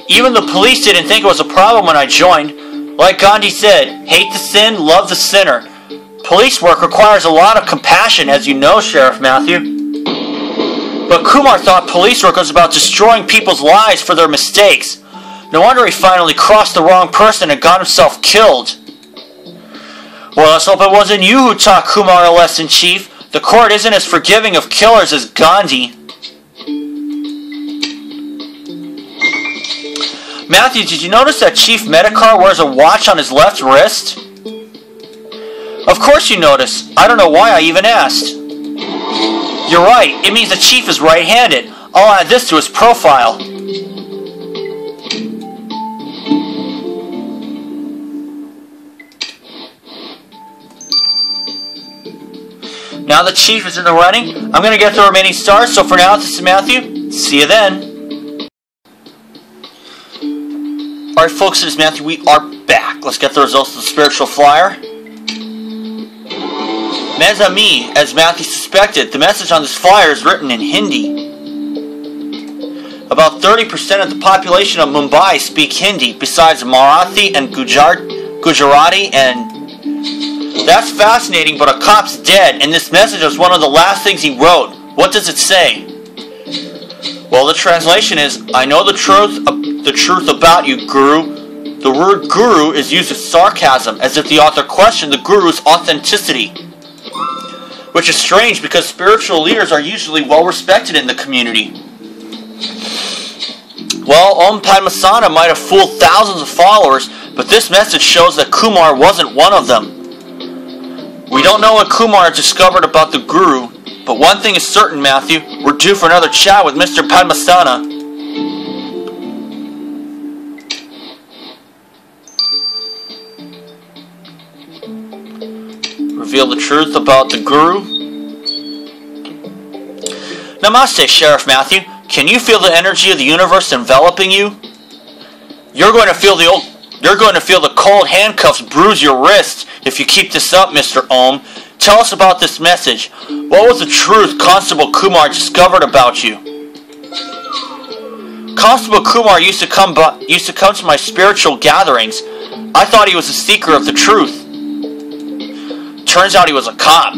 Even the police didn't think it was a problem when I joined. Like Gandhi said, hate the sin, love the sinner. Police work requires a lot of compassion, as you know, Sheriff Matthew. But Kumar thought police work was about destroying people's lives for their mistakes. No wonder he finally crossed the wrong person and got himself killed. Well, let's hope it wasn't you who taught Kumar a lesson, Chief. The court isn't as forgiving of killers as Gandhi. Matthew, did you notice that Chief Medikar wears a watch on his left wrist? Of course you noticed. I don't know why I even asked. You're right. It means the Chief is right-handed. I'll add this to his profile. Now the Chief is in the running, I'm going to get the remaining stars, so for now, this is Matthew. See you then. Alright folks, this is Matthew. We are back. Let's get the results of the spiritual flyer. Mes amis, as Matthew suspected, the message on this flyer is written in Hindi. About 30% of the population of Mumbai speak Hindi, besides Marathi and Gujarati, and that's fascinating, but a cop's dead, and this message was one of the last things he wrote. What does it say? Well, the translation is, I know the truth about you, Guru. The word Guru is used as sarcasm, as if the author questioned the Guru's authenticity. Which is strange, because spiritual leaders are usually well respected in the community. Well, Om Padmasana might have fooled thousands of followers, but this message shows that Kumar wasn't one of them. We don't know what Kumar discovered about the Guru, but one thing is certain, Matthew. We're due for another chat with Mr. Padmasana. Reveal the truth about the Guru. Namaste, Sheriff Matthew. Can you feel the energy of the universe enveloping you? You're going to feel the cold handcuffs bruise your wrists if you keep this up, Mr. Om. Tell us about this message. What was the truth Constable Kumar discovered about you? Constable Kumar used to come to my spiritual gatherings. I thought he was a seeker of the truth. Turns out he was a cop.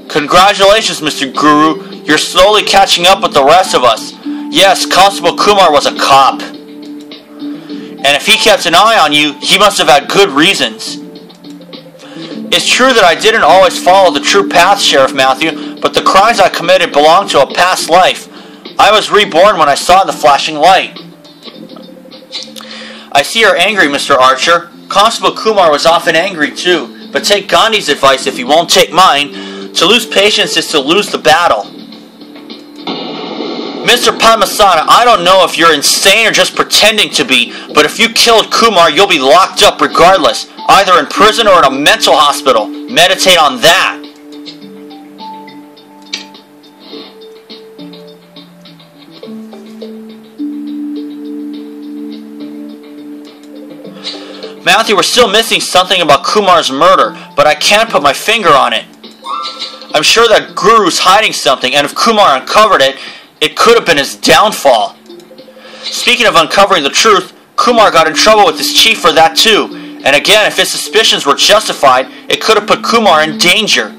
Congratulations, Mr. Guru. You're slowly catching up with the rest of us. Yes, Constable Kumar was a cop. And if he kept an eye on you, he must have had good reasons. It's true that I didn't always follow the true path, Sheriff Matthew, but the crimes I committed belonged to a past life. I was reborn when I saw the flashing light. I see you're angry, Mr. Archer. Constable Kumar was often angry too, but take Gandhi's advice if you won't take mine. To lose patience is to lose the battle. Mr. Padmasana, I don't know if you're insane or just pretending to be, but if you killed Kumar, you'll be locked up regardless, either in prison or in a mental hospital. Meditate on that. Matthew, we're still missing something about Kumar's murder, but I can't put my finger on it. I'm sure that Guru's hiding something, and if Kumar uncovered it, it could have been his downfall. Speaking of uncovering the truth, Kumar got in trouble with his chief for that too. And again, if his suspicions were justified, it could have put Kumar in danger.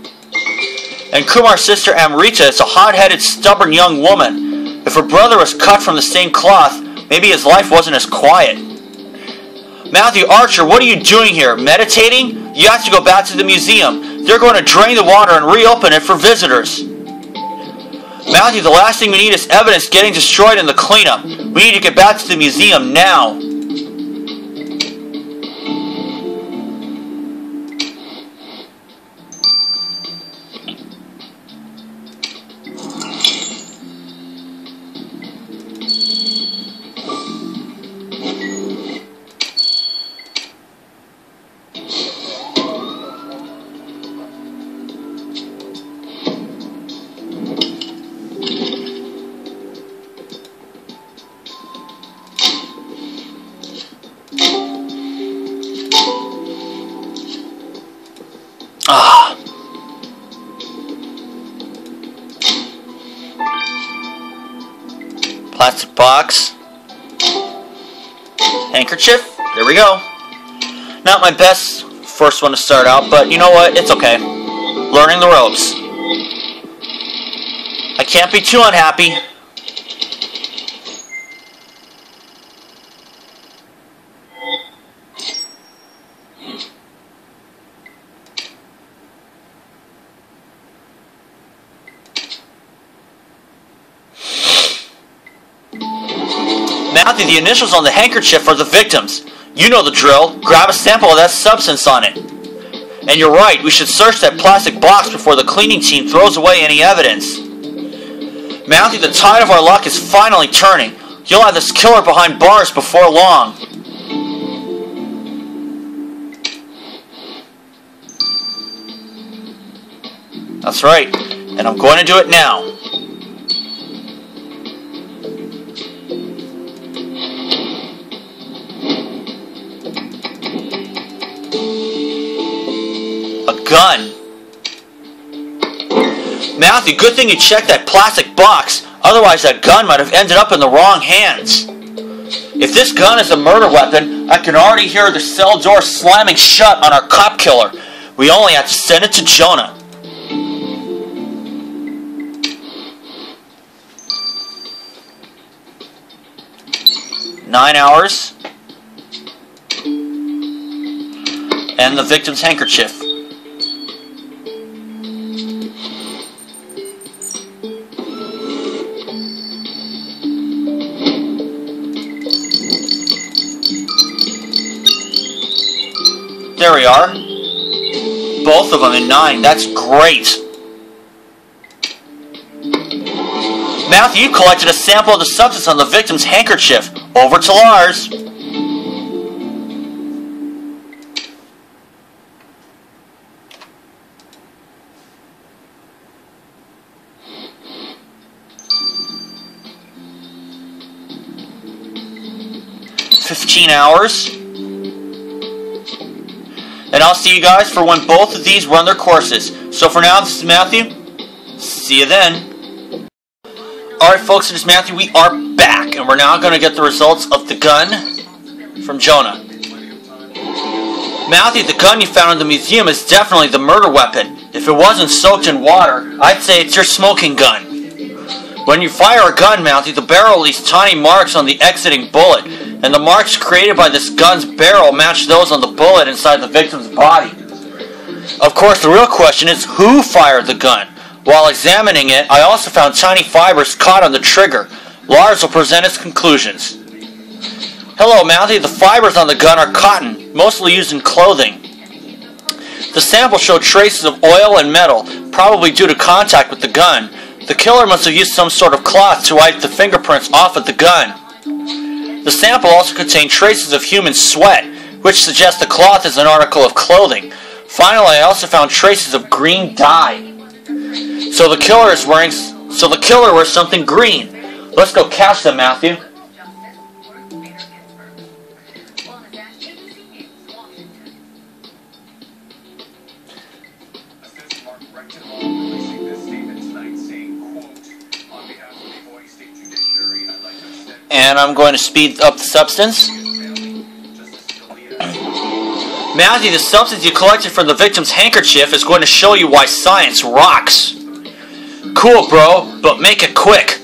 And Kumar's sister Amrita is a hot-headed, stubborn young woman. If her brother was cut from the same cloth, Maybe his life wasn't as quiet. Matthew Archer, what are you doing here? Meditating? You have to go back to the museum. They're going to drain the water and reopen it for visitors. Matthew, the last thing we need is evidence getting destroyed in the cleanup. We need to get back to the museum now. Plastic box. Handkerchief. There we go. Not my best first one to start out, but you know what? It's okay. Learning the ropes. I can't be too unhappy. Matthew, the initials on the handkerchief are the victims. You know the drill. Grab a sample of that substance on it. And you're right, we should search that plastic box before the cleaning team throws away any evidence. Matthew, the tide of our luck is finally turning. You'll have this killer behind bars before long. That's right, and I'm going to do it now. Gun. Matthew, good thing you checked that plastic box, otherwise that gun might have ended up in the wrong hands. If this gun is a murder weapon, I can already hear the cell door slamming shut on our cop killer. We only have to send it to Jonah. "9 hours. And the victim's handkerchief. There we are. Both of them in 9. That's great. Matthew, you collected a sample of the substance on the victim's handkerchief. Over to Lars. "15 hours. And I'll see you guys for when both of these run their courses. So for now, this is Matthew. See you then." Alright folks, it is Matthew. We are back. And we're now going to get the results of the gun from Jonah. Matthew, the gun you found in the museum is definitely the murder weapon. If it wasn't soaked in water, I'd say it's your smoking gun. When you fire a gun, Matthew, the barrel leaves tiny marks on the exiting bullet. And the marks created by this gun's barrel match those on the bullet inside the victim's body. Of course, the real question is who fired the gun? While examining it, I also found tiny fibers caught on the trigger. Lars will present his conclusions. "Hello, Matthew. The fibers on the gun are cotton, mostly used in clothing. The sample showed traces of oil and metal, probably due to contact with the gun. The killer must have used some sort of cloth to wipe the fingerprints off of the gun. The sample also contained traces of human sweat, which suggests the cloth is an article of clothing. Finally, I also found traces of green dye. So the killer wears something green. Let's go catch them, Matthew." And I'm going to speed up the substance. Matthew, the substance you collected from the victim's handkerchief is going to show you why science rocks. Cool, bro, but make it quick.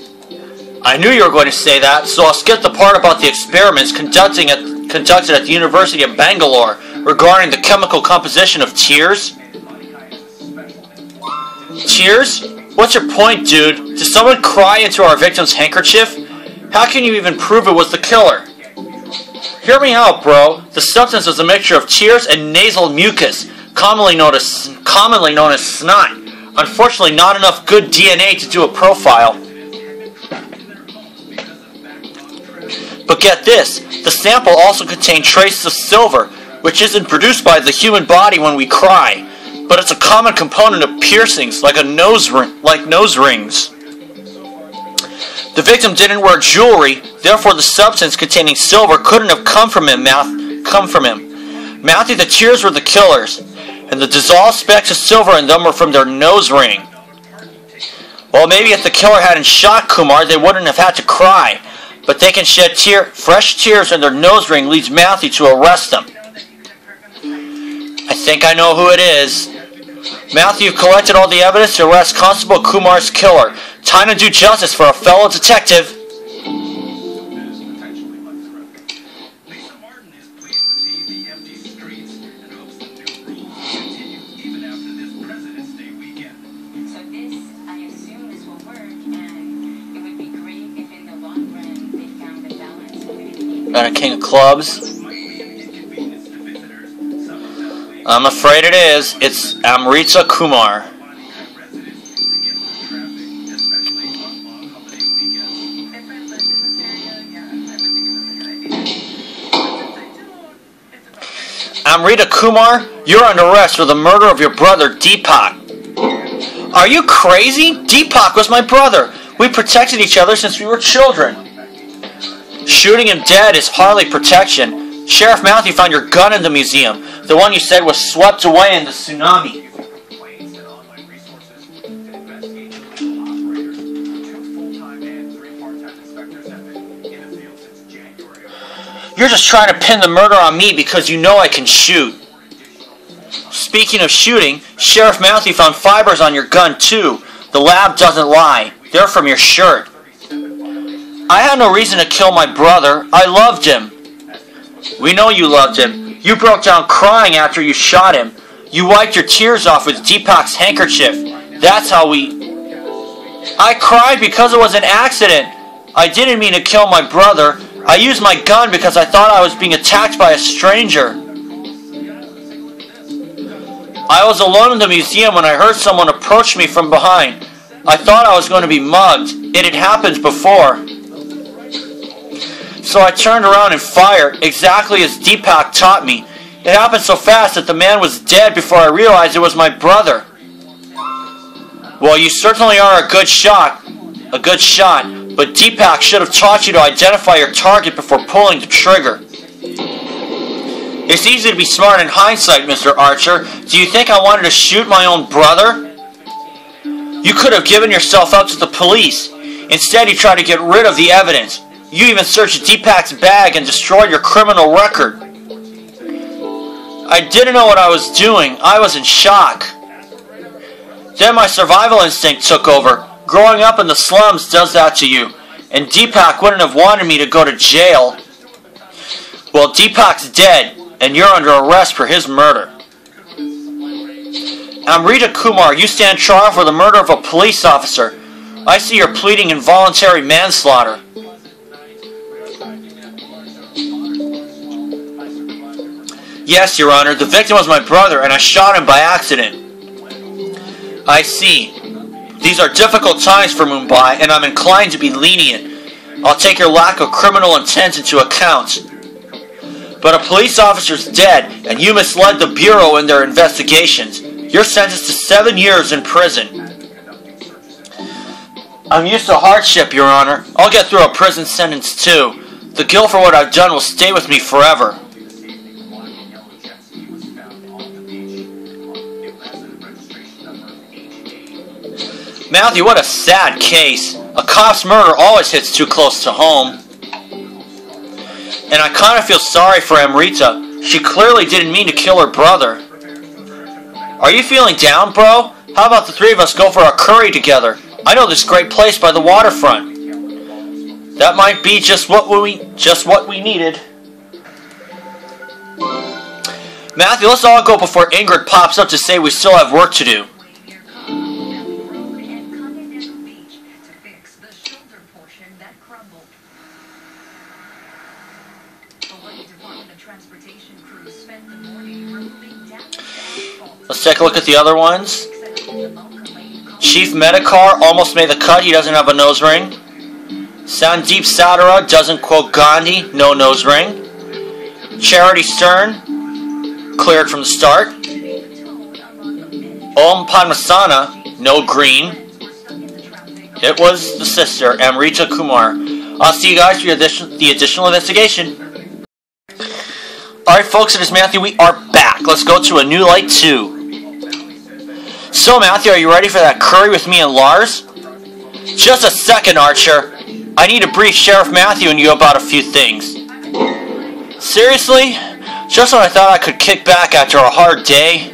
I knew you were going to say that, so I'll skip the part about the experiments conducted at the University of Bangalore regarding the chemical composition of tears. Tears? What's your point, dude? Did someone cry into our victim's handkerchief? How can you even prove it was the killer? Hear me out, bro. The substance was a mixture of tears and nasal mucus, commonly known as snot. Unfortunately, not enough good DNA to do a profile. But get this, the sample also contained traces of silver, which isn't produced by the human body when we cry, but it's a common component of piercings, like nose rings. The victim didn't wear jewelry, therefore the substance containing silver couldn't have come from him. Matthew, the tears were the killers, and the dissolved specks of silver in them were from their nose ring. Well, maybe if the killer hadn't shot Kumar, they wouldn't have had to cry. But they can shed fresh tears, and their nose ring leads Matthew to arrest them. I think I know who it is. Matthew collected all the evidence to arrest Constable Kumar's killer. Time to do justice for a fellow detective. And a king of clubs. I'm afraid it is. It's Amrita Kumar. Amrita Kumar, you're under arrest for the murder of your brother Deepak. Are you crazy? Deepak was my brother. We protected each other since we were children. Shooting him dead is hardly protection. Sheriff Matthew found your gun in the museum, the one you said was swept away in the tsunami. You're just trying to pin the murder on me because you know I can shoot. Speaking of shooting, Sheriff Matthew found fibers on your gun too. The lab doesn't lie. They're from your shirt. I had no reason to kill my brother. I loved him. We know you loved him. You broke down crying after you shot him. You wiped your tears off with Deepak's handkerchief. That's how I cried because it was an accident. I didn't mean to kill my brother. I used my gun because I thought I was being attacked by a stranger. I was alone in the museum when I heard someone approach me from behind. I thought I was going to be mugged. It had happened before. So I turned around and fired, exactly as Deepak taught me. It happened so fast that the man was dead before I realized it was my brother. Well, you certainly are a good shot, but Deepak should have taught you to identify your target before pulling the trigger. It's easy to be smart in hindsight, Mr. Archer. Do you think I wanted to shoot my own brother? You could have given yourself up to the police. Instead, you tried to get rid of the evidence. You even searched Deepak's bag and destroyed your criminal record. I didn't know what I was doing. I was in shock. Then my survival instinct took over. Growing up in the slums does that to you. And Deepak wouldn't have wanted me to go to jail. Well, Deepak's dead, and you're under arrest for his murder. Amrita Kumar, you stand trial for the murder of a police officer. I see you're pleading involuntary manslaughter. Yes, Your Honor, the victim was my brother, and I shot him by accident. I see. These are difficult times for Mumbai, and I'm inclined to be lenient. I'll take your lack of criminal intent into account. But a police officer's dead, and you misled the Bureau in their investigations. You're sentenced to 7 years in prison. I'm used to hardship, Your Honor. I'll get through a prison sentence too. The guilt for what I've done will stay with me forever. Matthew, what a sad case. A cop's murder always hits too close to home. And I kind of feel sorry for Amrita. She clearly didn't mean to kill her brother. Are you feeling down, bro? How about the three of us go for a curry together? I know this great place by the waterfront. That might be just what we needed. Matthew, let's all go before Ingrid pops up to say we still have work to do. Let's take a look at the other ones. Chief Medicar almost made the cut. He doesn't have a nose ring. Sandeep Satara doesn't quote Gandhi. No nose ring. Charity Stern cleared from the start. Om Padmasana, no green. It was the sister, Amrita Kumar. I'll see you guys for the additional investigation. Alright folks, it is Matthew. We are back. Let's go to A New Light 2. So Matthew, are you ready for that curry with me and Lars? Just a second, Archer. I need to brief Sheriff Matthew and you about a few things. Seriously? Just when I thought I could kick back after a hard day?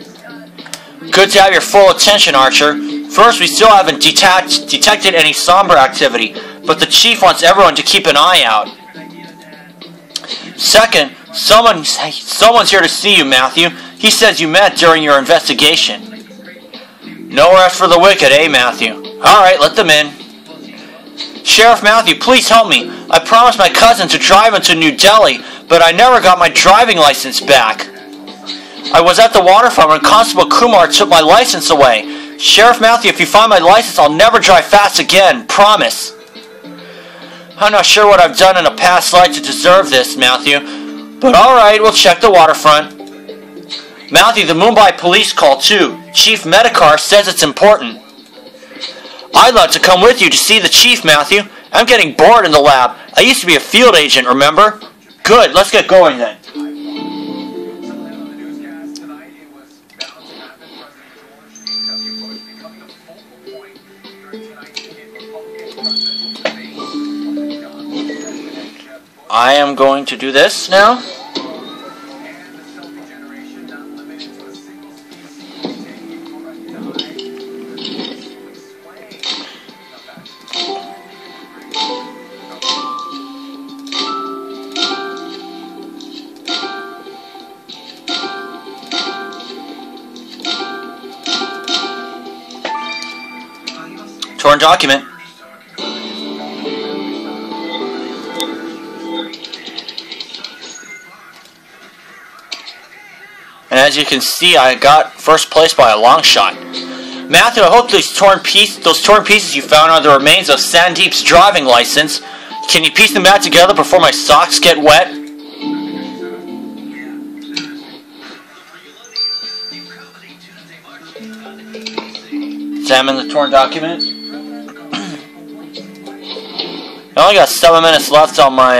Good to have your full attention, Archer. First, we still haven't detected any somber activity, but the Chief wants everyone to keep an eye out. Second, someone's here to see you, Matthew. He says you met during your investigation. No rest for the wicked, eh, Matthew? Alright, let them in. Sheriff Matthew, please help me. I promised my cousin to drive into New Delhi, but I never got my driving license back. I was at the waterfront when Constable Kumar took my license away. Sheriff Matthew, if you find my license, I'll never drive fast again. Promise. I'm not sure what I've done in a past life to deserve this, Matthew. But alright, we'll check the waterfront. Matthew, the Mumbai police call too. Chief Medicar says it's important. I'd love to come with you to see the Chief, Matthew. I'm getting bored in the lab. I used to be a field agent, remember? Good, let's get going then. I am going to do this now. Torn document. And as you can see, I got first place by a long shot. Matthew, I hope those torn pieces you found are the remains of Sandeep's driving license. Can you piece them back together before my socks get wet? Examine the torn document. I only got 7 minutes left on my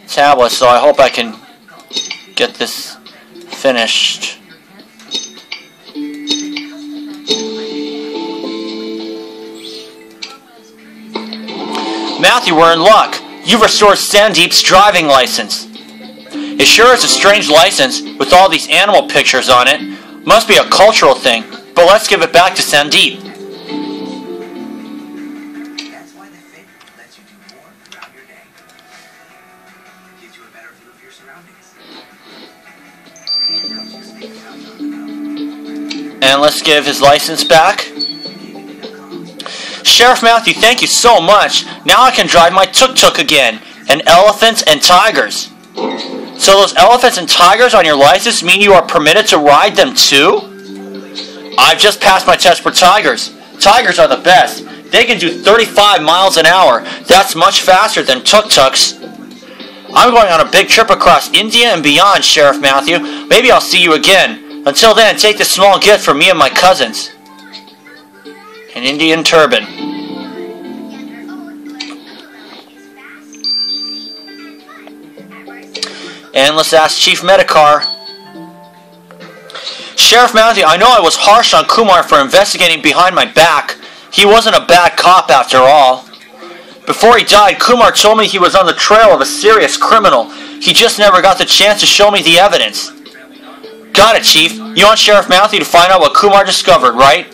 tablet, so I hope I can get this finished. Matthew, we're in luck. You've restored Sandeep's driving license. It sure is a strange license with all these animal pictures on it. Must be a cultural thing, but let's give it back to Sandeep. And let's give his license back. Sheriff Matthew, thank you so much. Now I can drive my tuk-tuk again. And elephants and tigers. So those elephants and tigers on your license mean you are permitted to ride them too? I've just passed my test for tigers. Tigers are the best. They can do 35 miles an hour. That's much faster than tuk-tuks. I'm going on a big trip across India and beyond, Sheriff Matthew. Maybe I'll see you again. Until then, take this small gift from me and my cousins. An Indian turban. And let's ask Chief Medicar. Sheriff Matthew, I know I was harsh on Kumar for investigating behind my back. He wasn't a bad cop after all. Before he died, Kumar told me he was on the trail of a serious criminal. He just never got the chance to show me the evidence. Got it, Chief. You want Sheriff Matthew to find out what Kumar discovered, right?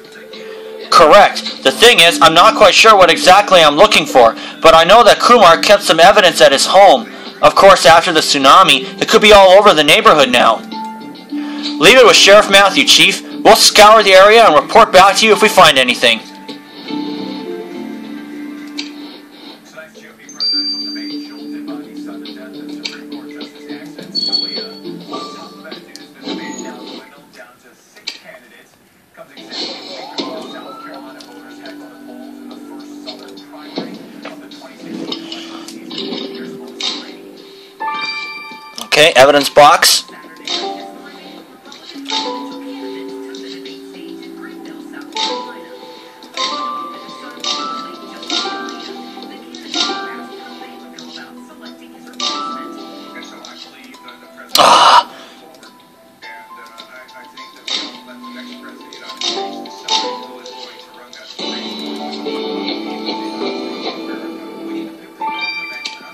Correct. The thing is, I'm not quite sure what exactly I'm looking for, but I know that Kumar kept some evidence at his home. Of course, after the tsunami, it could be all over the neighborhood now. Leave it with Sheriff Matthew, Chief. We'll scour the area and report back to you if we find anything. Tonight's GOP presidential debate jolted by the sudden death of Supreme Court Justice Access Scalia. On top of that news, the debate now dwindled down to 6 candidates. Comes exactly a week after the South Carolina voters head on the polls in the first Southern primary of the 2016 election season. Here's Melissa Brady. Okay, evidence box.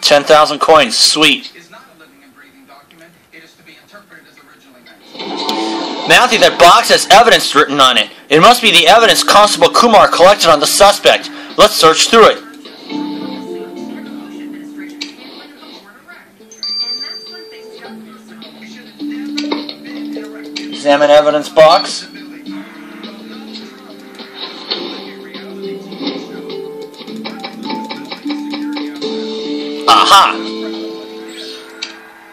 $10,000 coins, sweet. Matthew, that box has evidence written on it. It must be the evidence Constable Kumar collected on the suspect. Let's search through it. Examine evidence box. Aha!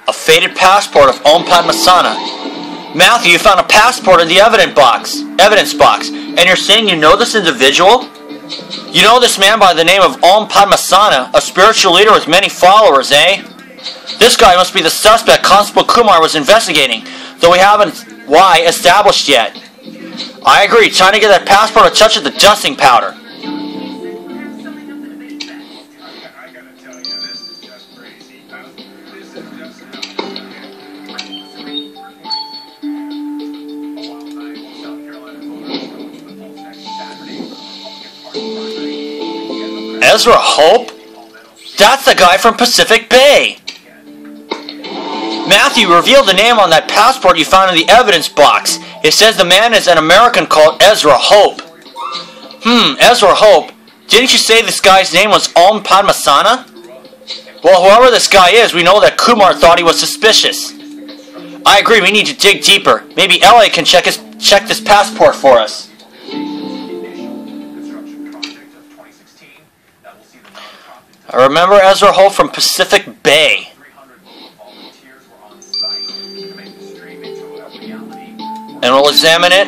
A faded passport of Om Padmasana. Matthew, you found a passport in the evidence box, and you're saying you know this individual? You know this man by the name of Om Padmasana, a spiritual leader with many followers, eh? This guy must be the suspect Constable Kumar was investigating, though we haven't why established yet. I agree, time to give that passport a touch of the dusting powder. Ezra Hope? That's the guy from Pacific Bay. Matthew, revealed the name on that passport you found in the evidence box. It says the man is an American called Ezra Hope. Ezra Hope. Didn't you say this guy's name was Om Padmasana? Well, whoever this guy is, we know that Kumar thought he was suspicious. I agree, we need to dig deeper. Maybe Elliot can check this passport for us. I remember Ezra Hope from Pacific Bay. And we'll examine it.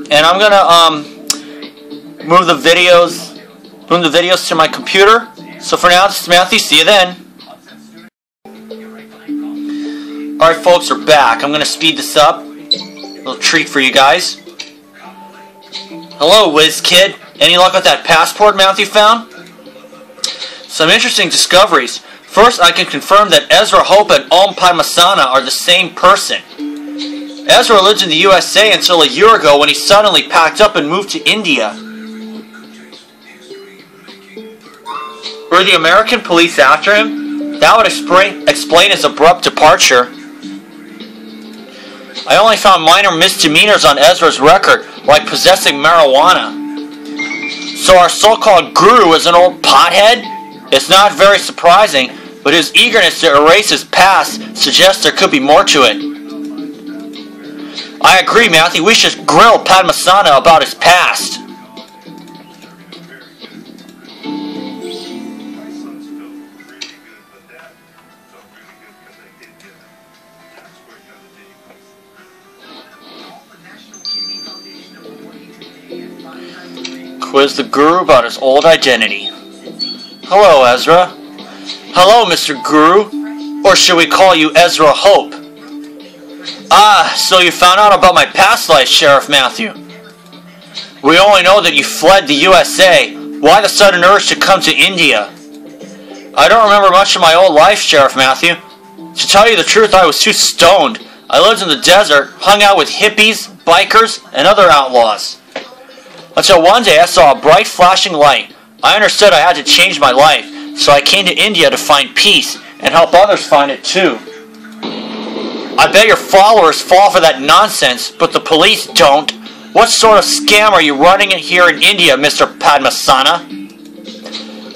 And I'm gonna move the videos to my computer. So for now, this is Matthew. See you then. Alright folks, we're back. I'm going to speed this up. A little treat for you guys. Hello, whiz kid. Any luck with that passport Matthew found? Some interesting discoveries. First, I can confirm that Ezra Hope and Om Padmasana are the same person. Ezra lived in the USA until a year ago when he suddenly packed up and moved to India. Were the American police after him? That would explain his abrupt departure. I only found minor misdemeanors on Ezra's record, like possessing marijuana. So our so-called guru is an old pothead? It's not very surprising, but his eagerness to erase his past suggests there could be more to it. I agree, Matthew. We should grill Padmasana about his past. Quiz the guru about his old identity. Hello, Ezra. Hello, Mr. Guru. Or should we call you Ezra Hope? Ah, so you found out about my past life, Sheriff Matthew. We only know that you fled the USA. Why the sudden urge to come to India? I don't remember much of my old life, Sheriff Matthew. To tell you the truth, I was too stoned. I lived in the desert, hung out with hippies, bikers, and other outlaws. Until one day I saw a bright flashing light. I understood I had to change my life, so I came to India to find peace and help others find it too. I bet your followers fall for that nonsense, but the police don't. What sort of scam are you running in here in India, Mr. Padmasana?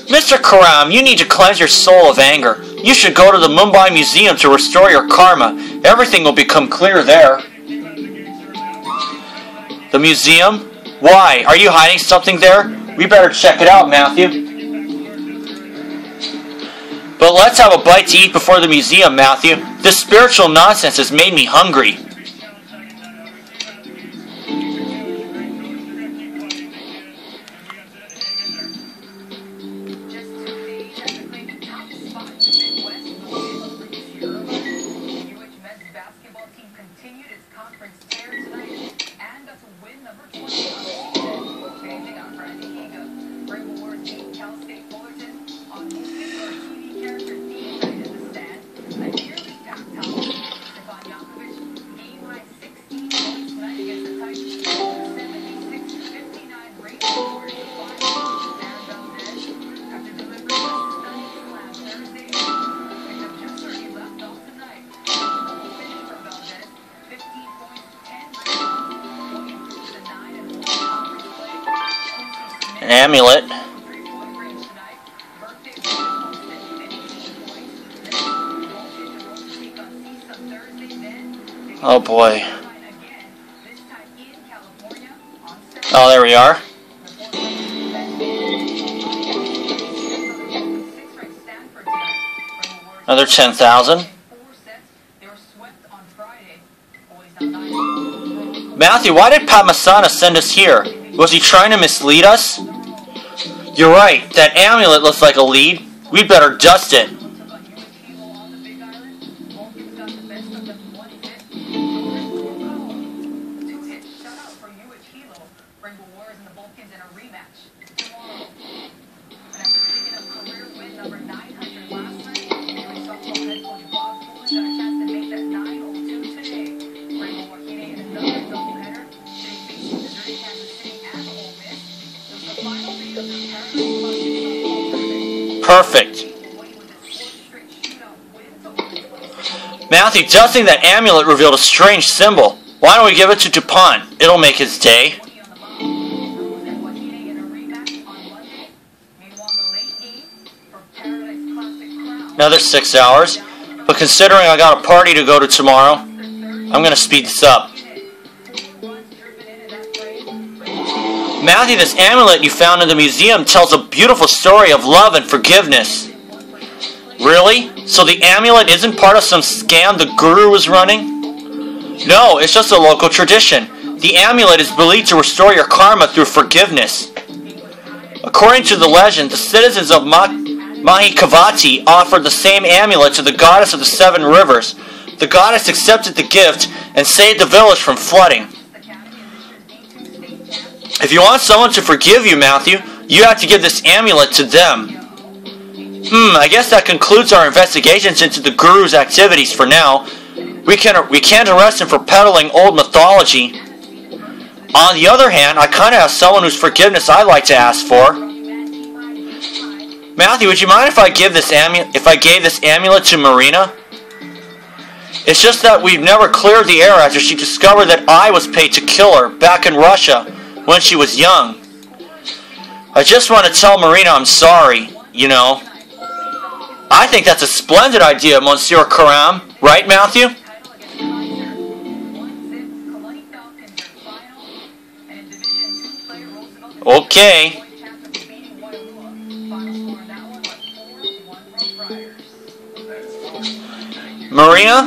Mr. Karam, you need to cleanse your soul of anger. You should go to the Mumbai Museum to restore your karma. Everything will become clear there. The museum? Why? Are you hiding something there? We better check it out, Matthew. But let's have a bite to eat before the museum, Matthew. This spiritual nonsense has made me hungry. An amulet. Oh boy. Oh, there we are. Another 10,000. Matthew, why did Padmasana send us here? Was he trying to mislead us? You're right. That amulet looks like a lead. We'd better dust it. Perfect. Matthew, dusting that amulet revealed a strange symbol. Why don't we give it to Dupont? It'll make his day. Another 6 hours. But considering I got a party to go to tomorrow, I'm going to speed this up. Matthew, this amulet you found in the museum tells a beautiful story of love and forgiveness. Really? So the amulet isn't part of some scam the guru was running? No, it's just a local tradition. The amulet is believed to restore your karma through forgiveness. According to the legend, the citizens of Mahikavati offered the same amulet to the goddess of the 7 rivers. The goddess accepted the gift and saved the village from flooding. If you want someone to forgive you, Matthew, you have to give this amulet to them. I guess that concludes our investigations into the guru's activities for now. We can't arrest him for peddling old mythology. On the other hand, I kind of have someone whose forgiveness I'd like to ask for. Matthew, would you mind if I gave this amulet to Marina? It's just that we've never cleared the air after she discovered that I was paid to kill her back in Russia when she was young. I just want to tell Marina I'm sorry, you know. I think that's a splendid idea, Monsieur Karam. Right, Matthew? Okay. Marina?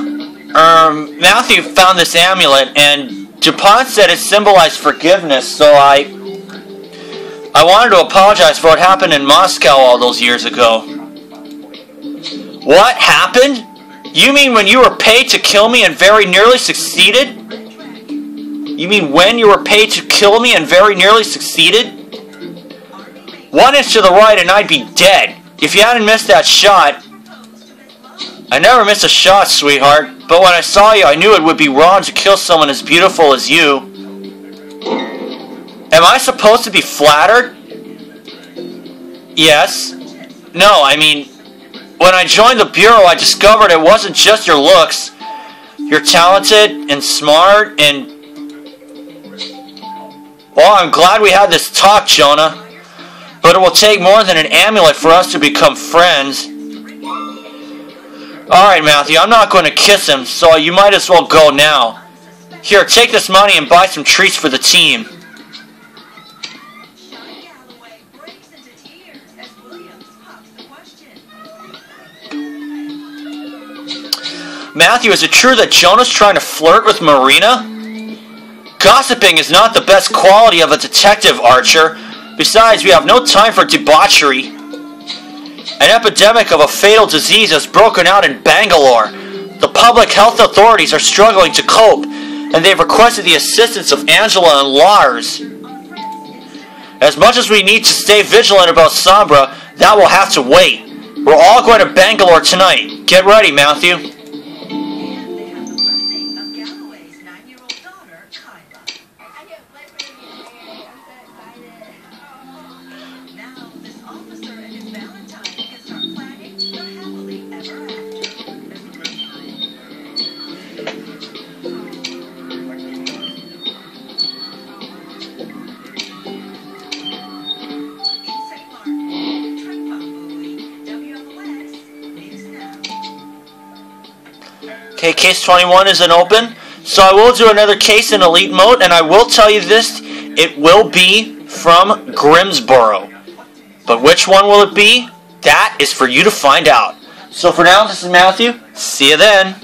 Matthew found this amulet, and DuPont said it symbolized forgiveness, so I wanted to apologize for what happened in Moscow all those years ago. What happened? You mean when you were paid to kill me and very nearly succeeded? You mean when you were paid to kill me and very nearly succeeded? 1 inch to the right and I'd be dead. If you hadn't missed that shot... I never miss a shot, sweetheart, but when I saw you, I knew it would be wrong to kill someone as beautiful as you. Am I supposed to be flattered? Yes. No, I mean, when I joined the Bureau, I discovered it wasn't just your looks. You're talented and smart and... Well, I'm glad we had this talk, Jonah. But it will take more than an amulet for us to become friends. Alright, Matthew, I'm not going to kiss him, so you might as well go now. Here, take this money and buy some treats for the team. Matthew, is it true that Jonah's trying to flirt with Marina? Gossiping is not the best quality of a detective, Archer. Besides, we have no time for debauchery. An epidemic of a fatal disease has broken out in Bangalore. The public health authorities are struggling to cope, and they've requested the assistance of Angela and Lars. As much as we need to stay vigilant about Sombra, that will have to wait. We're all going to Bangalore tonight. Get ready, Matthew. Okay, case 21 isn't open, so I will do another case in Elite Mode, and I will tell you this, it will be from Grimsboro. But which one will it be? That is for you to find out. So for now, this is Matthew. See you then.